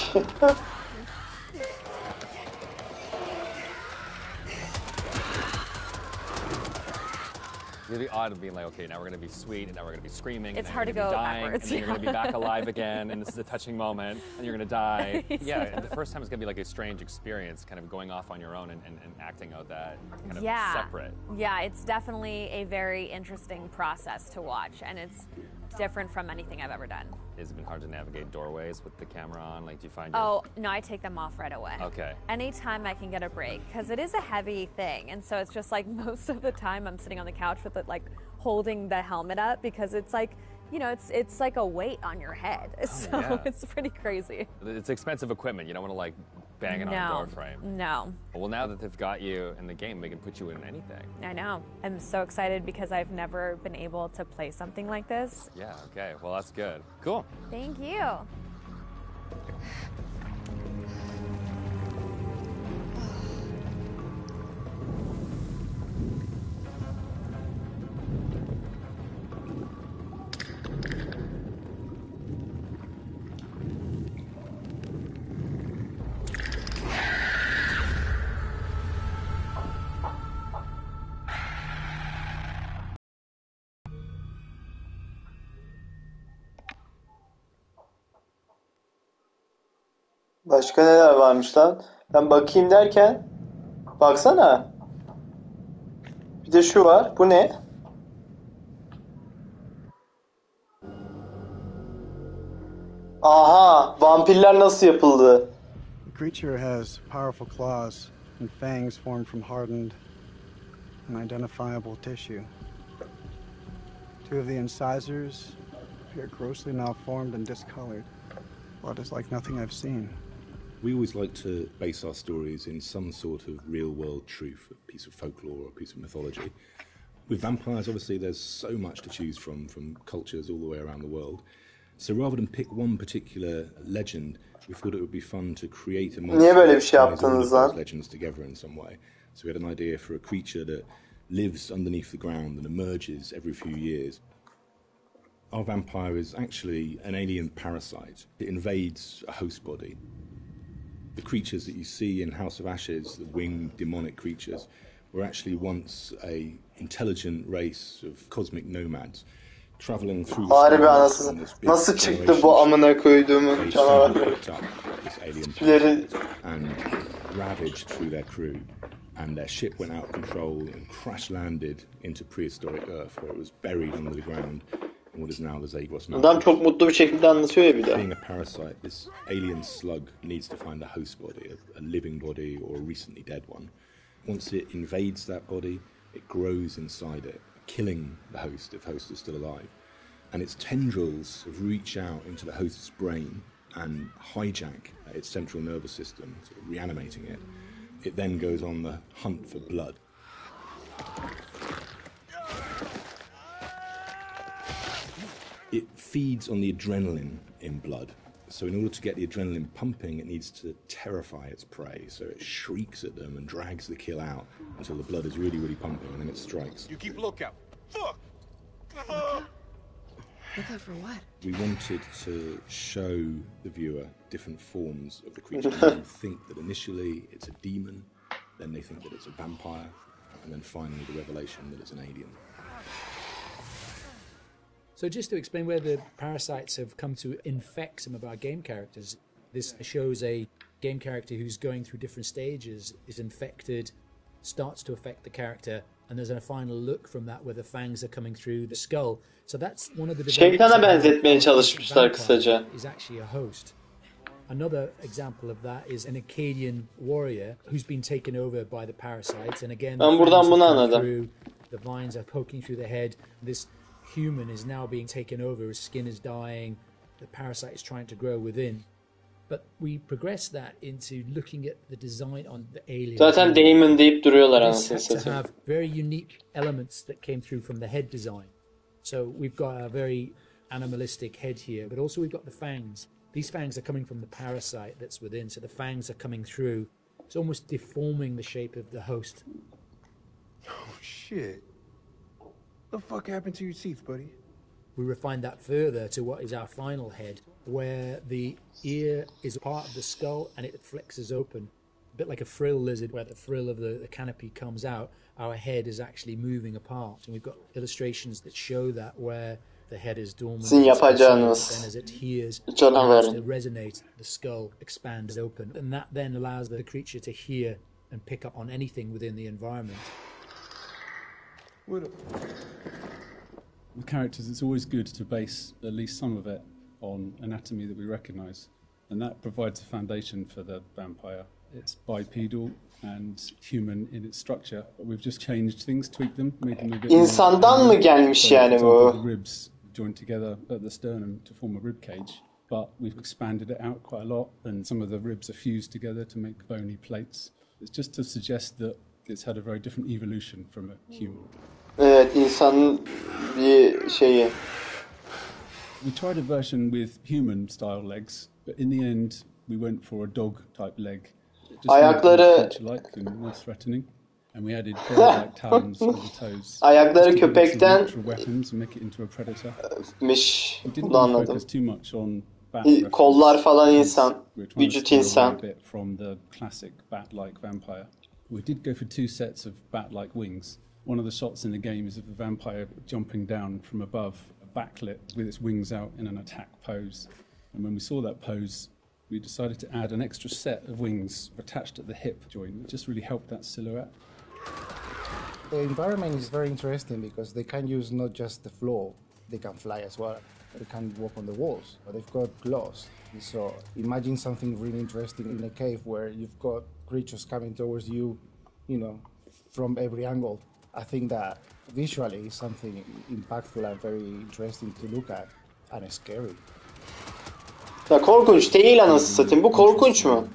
It'd be odd of being like, okay, now we're gonna be sweet, and now we're gonna be screaming. It's and hard then to you're go gonna be dying, backwards, and then you're gonna be back alive again, and this is a touching moment, and you're gonna die. Yeah, and the first time it's gonna be like a strange experience, kind of going off on your own and acting out that kind of separate. Yeah, it's definitely a very interesting process to watch, and it's different from anything I've ever done. Has it been hard to navigate doorways with the camera on? Like, do you find Oh, no, I take them off right away. Okay. Anytime I can get a break, because it is a heavy thing, and so it's just like most of the time I'm sitting on the couch with it, like holding the helmet up, because it's like, you know, it's like a weight on your head. So it's pretty crazy. It's expensive equipment. You don't want to like bang it on a door frame. No. Well, now that they've got you in the game, they can put you in anything. I know. I'm so excited because I've never been able to play something like this. Yeah, okay. Well, that's good. Cool. Thank you. Başka neler varmış lan? Ben bakayım derken baksana. Bir de şu var. Bu ne? Aha! Vampirler nasıl yapıldı? The creature has powerful claws and fangs formed from hardened and identifiable tissue. Two of the incisors appear grossly malformed and discolored. Blood is like nothing I've seen. We always like to base our stories in some sort of real-world truth, a piece of folklore or a piece of mythology. With vampires, obviously, there's so much to choose from cultures all the way around the world. So rather than pick one particular legend, we thought it would be fun to create a monster that ties all of those legends together in some way. So we had an idea for a creature that lives underneath the ground and emerges every few years. Our vampire is actually an alien parasite. It invades a host body. The creatures that you see in House of Ashes, the winged demonic creatures, were actually once a intelligent race of cosmic nomads traveling through the Harbi stars anasını. on this big Nasıl çıktı bu amına koyduğumun They canavarı? simply picked up this alien Tipleri and ravaged through their crew, and their ship went out of control and crash landed into prehistoric Earth, where it was buried under the ground in what is now the Zagros Mountains. Adam çok mutlu bir şekilde anlatıyor ya bir de. Being a parasite, this alien slug needs to find a host body, a living body or a recently dead one. Once it invades that body, it grows inside it, killing the host if host is still alive. And its tendrils reach out into the host's brain and hijack its central nervous system, sort of reanimating it. It then goes on the hunt for blood. It feeds on the adrenaline in blood. So in order to get the adrenaline pumping, it needs to terrify its prey. So it shrieks at them and drags the kill out until the blood is really, really pumping, and then it strikes. You keep lookout. Fuck! Lookout for what? We wanted to show the viewer different forms of the creature. People think that initially it's a demon, then they think that it's a vampire, and then finally the revelation that it's an alien. So just to explain where the parasites have come to infect some of our game characters, this shows a game character who's going through different stages, is infected, starts to affect the character, and there's a final look from that where the fangs are coming through the skull. So that's one of the Şeytana benzetmeye çalışmışlar kısaca. is actually a host. Another example of that is an Akkadian warrior who's been taken over by the parasites, and again, Ben the buradan fangs bunu have come anladım. through, the vines are poking through the head. This human is now being taken over, his skin is dying, the parasite is trying to grow within. But we progress that into looking at the design on the alien. Zaten Damon deyip duruyorlar This anasını had to satayım. have very unique elements that came through from the head design. So we've got a very animalistic head here, but also we've got the fangs. These fangs are coming from the parasite that's within, so the fangs are coming through. It's almost deforming the shape of the host. Oh, shit. What the fuck happened to your teeth, buddy? We refined that further to what is our final head, where the ear is part of the skull and it flexes open. A bit like a frill lizard, where the frill of the canopy comes out, our head is actually moving apart. And we've got illustrations that show that, where the head is dormant, Sizin it's concealed, yapacağınız then as it hears, it canavarın. starts to resonate, the skull expands open, and that then allows the creature to hear and pick up on anything within the environment. With characters, it's always good to base at least some of it on anatomy that we recognise, and that provides a foundation for the vampire. It's bipedal and human in its structure. We've just changed things, tweaked them, made them a bit İnsandan mı gelmiş yani bu? The ribs joined together at the sternum to form a rib cage, but we've expanded it out quite a lot, and some of the ribs are fused together to make bony plates. It's just to suggest that it's had a very different evolution from a human. Evet, insanın bir şeyi. We tried a version with human-style legs, but in the end, we went for a dog-type leg. Ayakları and more threatening, and we added bird-like talons on the toes. Ayakları köpekten weapons and make it into a predator. miş. We didn't Bunu anladım. focus too much on bat Kollar falan insan, vücut insan. A bit from the classic bat-like vampire. We did go for 2 sets of bat-like wings. One of the shots in the game is of the vampire jumping down from above, backlit with its wings out in an attack pose. And when we saw that pose, we decided to add an extra set of wings attached at the hip joint. It just really helped that silhouette. The environment is very interesting because they can use not just the floor, they can fly as well. They can walk on the walls, but they've got claws. So imagine something really interesting in a cave where you've got creatures coming towards you, from every angle. I think that visually is something impactful and very interesting to look at, and scary. Ya korkunç değil anasını satayım. Bu korkunç mu?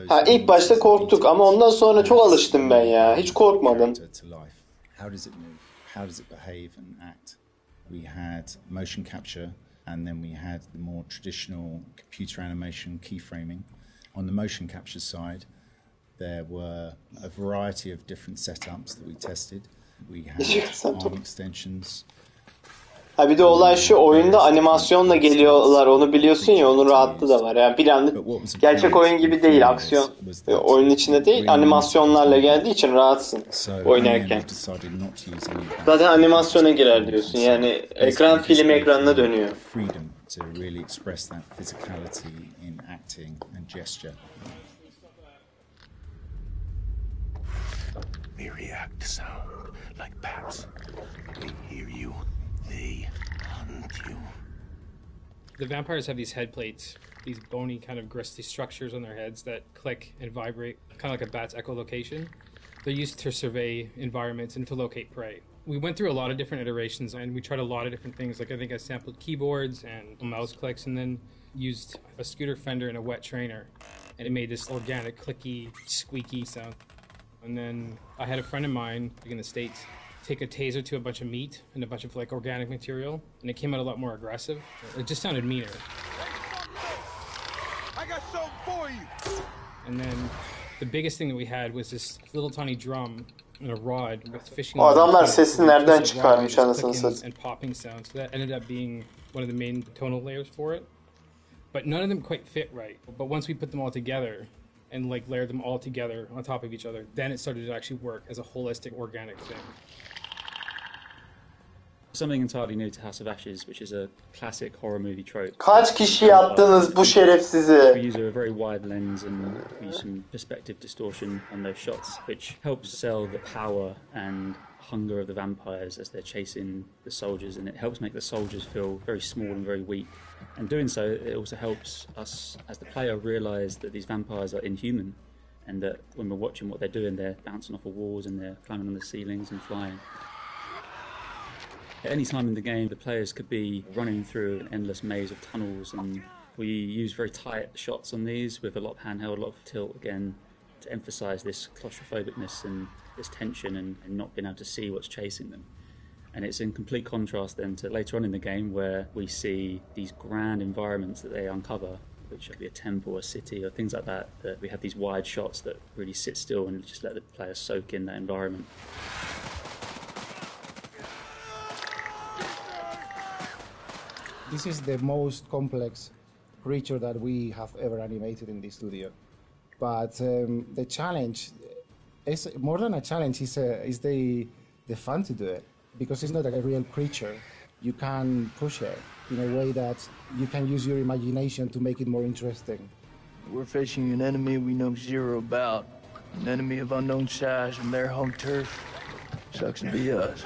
Ha, ilk başta korktuk ama ondan sonra çok alıştım ben ya. Hiç korkmadım. How does it move? How does it behave and act? We had motion capture, and then we had the more traditional computer animation keyframing. On the motion capture side, there were a variety of different setups that we tested. We had arm extensions. Ha bir de olay şu, oyunda animasyonla geliyorlar, onu biliyorsun ya, onun rahatlığı da var. Yani bir anda gerçek oyun gibi değil, aksiyon oyunun içinde değil, animasyonlarla geldiği için rahatsın oynarken. Zaten animasyona girer diyorsun, yani ekran film ekranına dönüyor. To really express that physicality in acting and gesture. They react to sound like bats. They hear you. They hunt you. The vampires have these head plates, these bony kind of gristly structures on their heads that click and vibrate, kind of like a bat's echolocation. They're used to survey environments and to locate prey. We went through a lot of different iterations and we tried a lot of different things. Like I think I sampled keyboards and mouse clicks and then used a scooter fender and a wet trainer. And it made this organic, clicky, squeaky sound. And then I had a friend of mine in the States take a taser to a bunch of meat and a bunch of like organic material, and it came out a lot more aggressive. It just sounded meaner. I got something for you. And then the biggest thing that we had was this little tiny drum and a rod with fishing. O adamlar sesi nereden çıkarmış anasını satayım. And popping sounds. So that ended up being one of the main tonal layers for it. But none of them quite fit right. But once we put them all together and like layered them all together on top of each other, then it started to actually work as a holistic organic thing. Something entirely new to House of Ashes, which is a classic horror movie trope. Kaç kişi yaptınız bu şerefsizi? We use a very wide lens and we use some perspective distortion on those shots, which helps sell the power and hunger of the vampires as they're chasing the soldiers, and it helps make the soldiers feel very small and very weak. And doing so, it also helps us as the player realise that these vampires are inhuman, and that when we're watching what they're doing, they're bouncing off of walls and they're climbing on the ceilings and flying. At any time in the game, the players could be running through an endless maze of tunnels, and we use very tight shots on these with a lot of handheld, a lot of tilt again to emphasise this claustrophobicness and this tension and not being able to see what's chasing them. And it's in complete contrast then to later on in the game where we see these grand environments that they uncover, which could be a temple, a city, or things like that, that we have these wide shots that really sit still and just let the players soak in that environment. This is the most complex creature that we have ever animated in the studio. But the challenge is more than a challenge. Is the fun to do it, because it's not a real creature. You can push it in a way that you can use your imagination to make it more interesting. We're facing an enemy we know zero about. An enemy of unknown size on their home turf. Sucks to be us.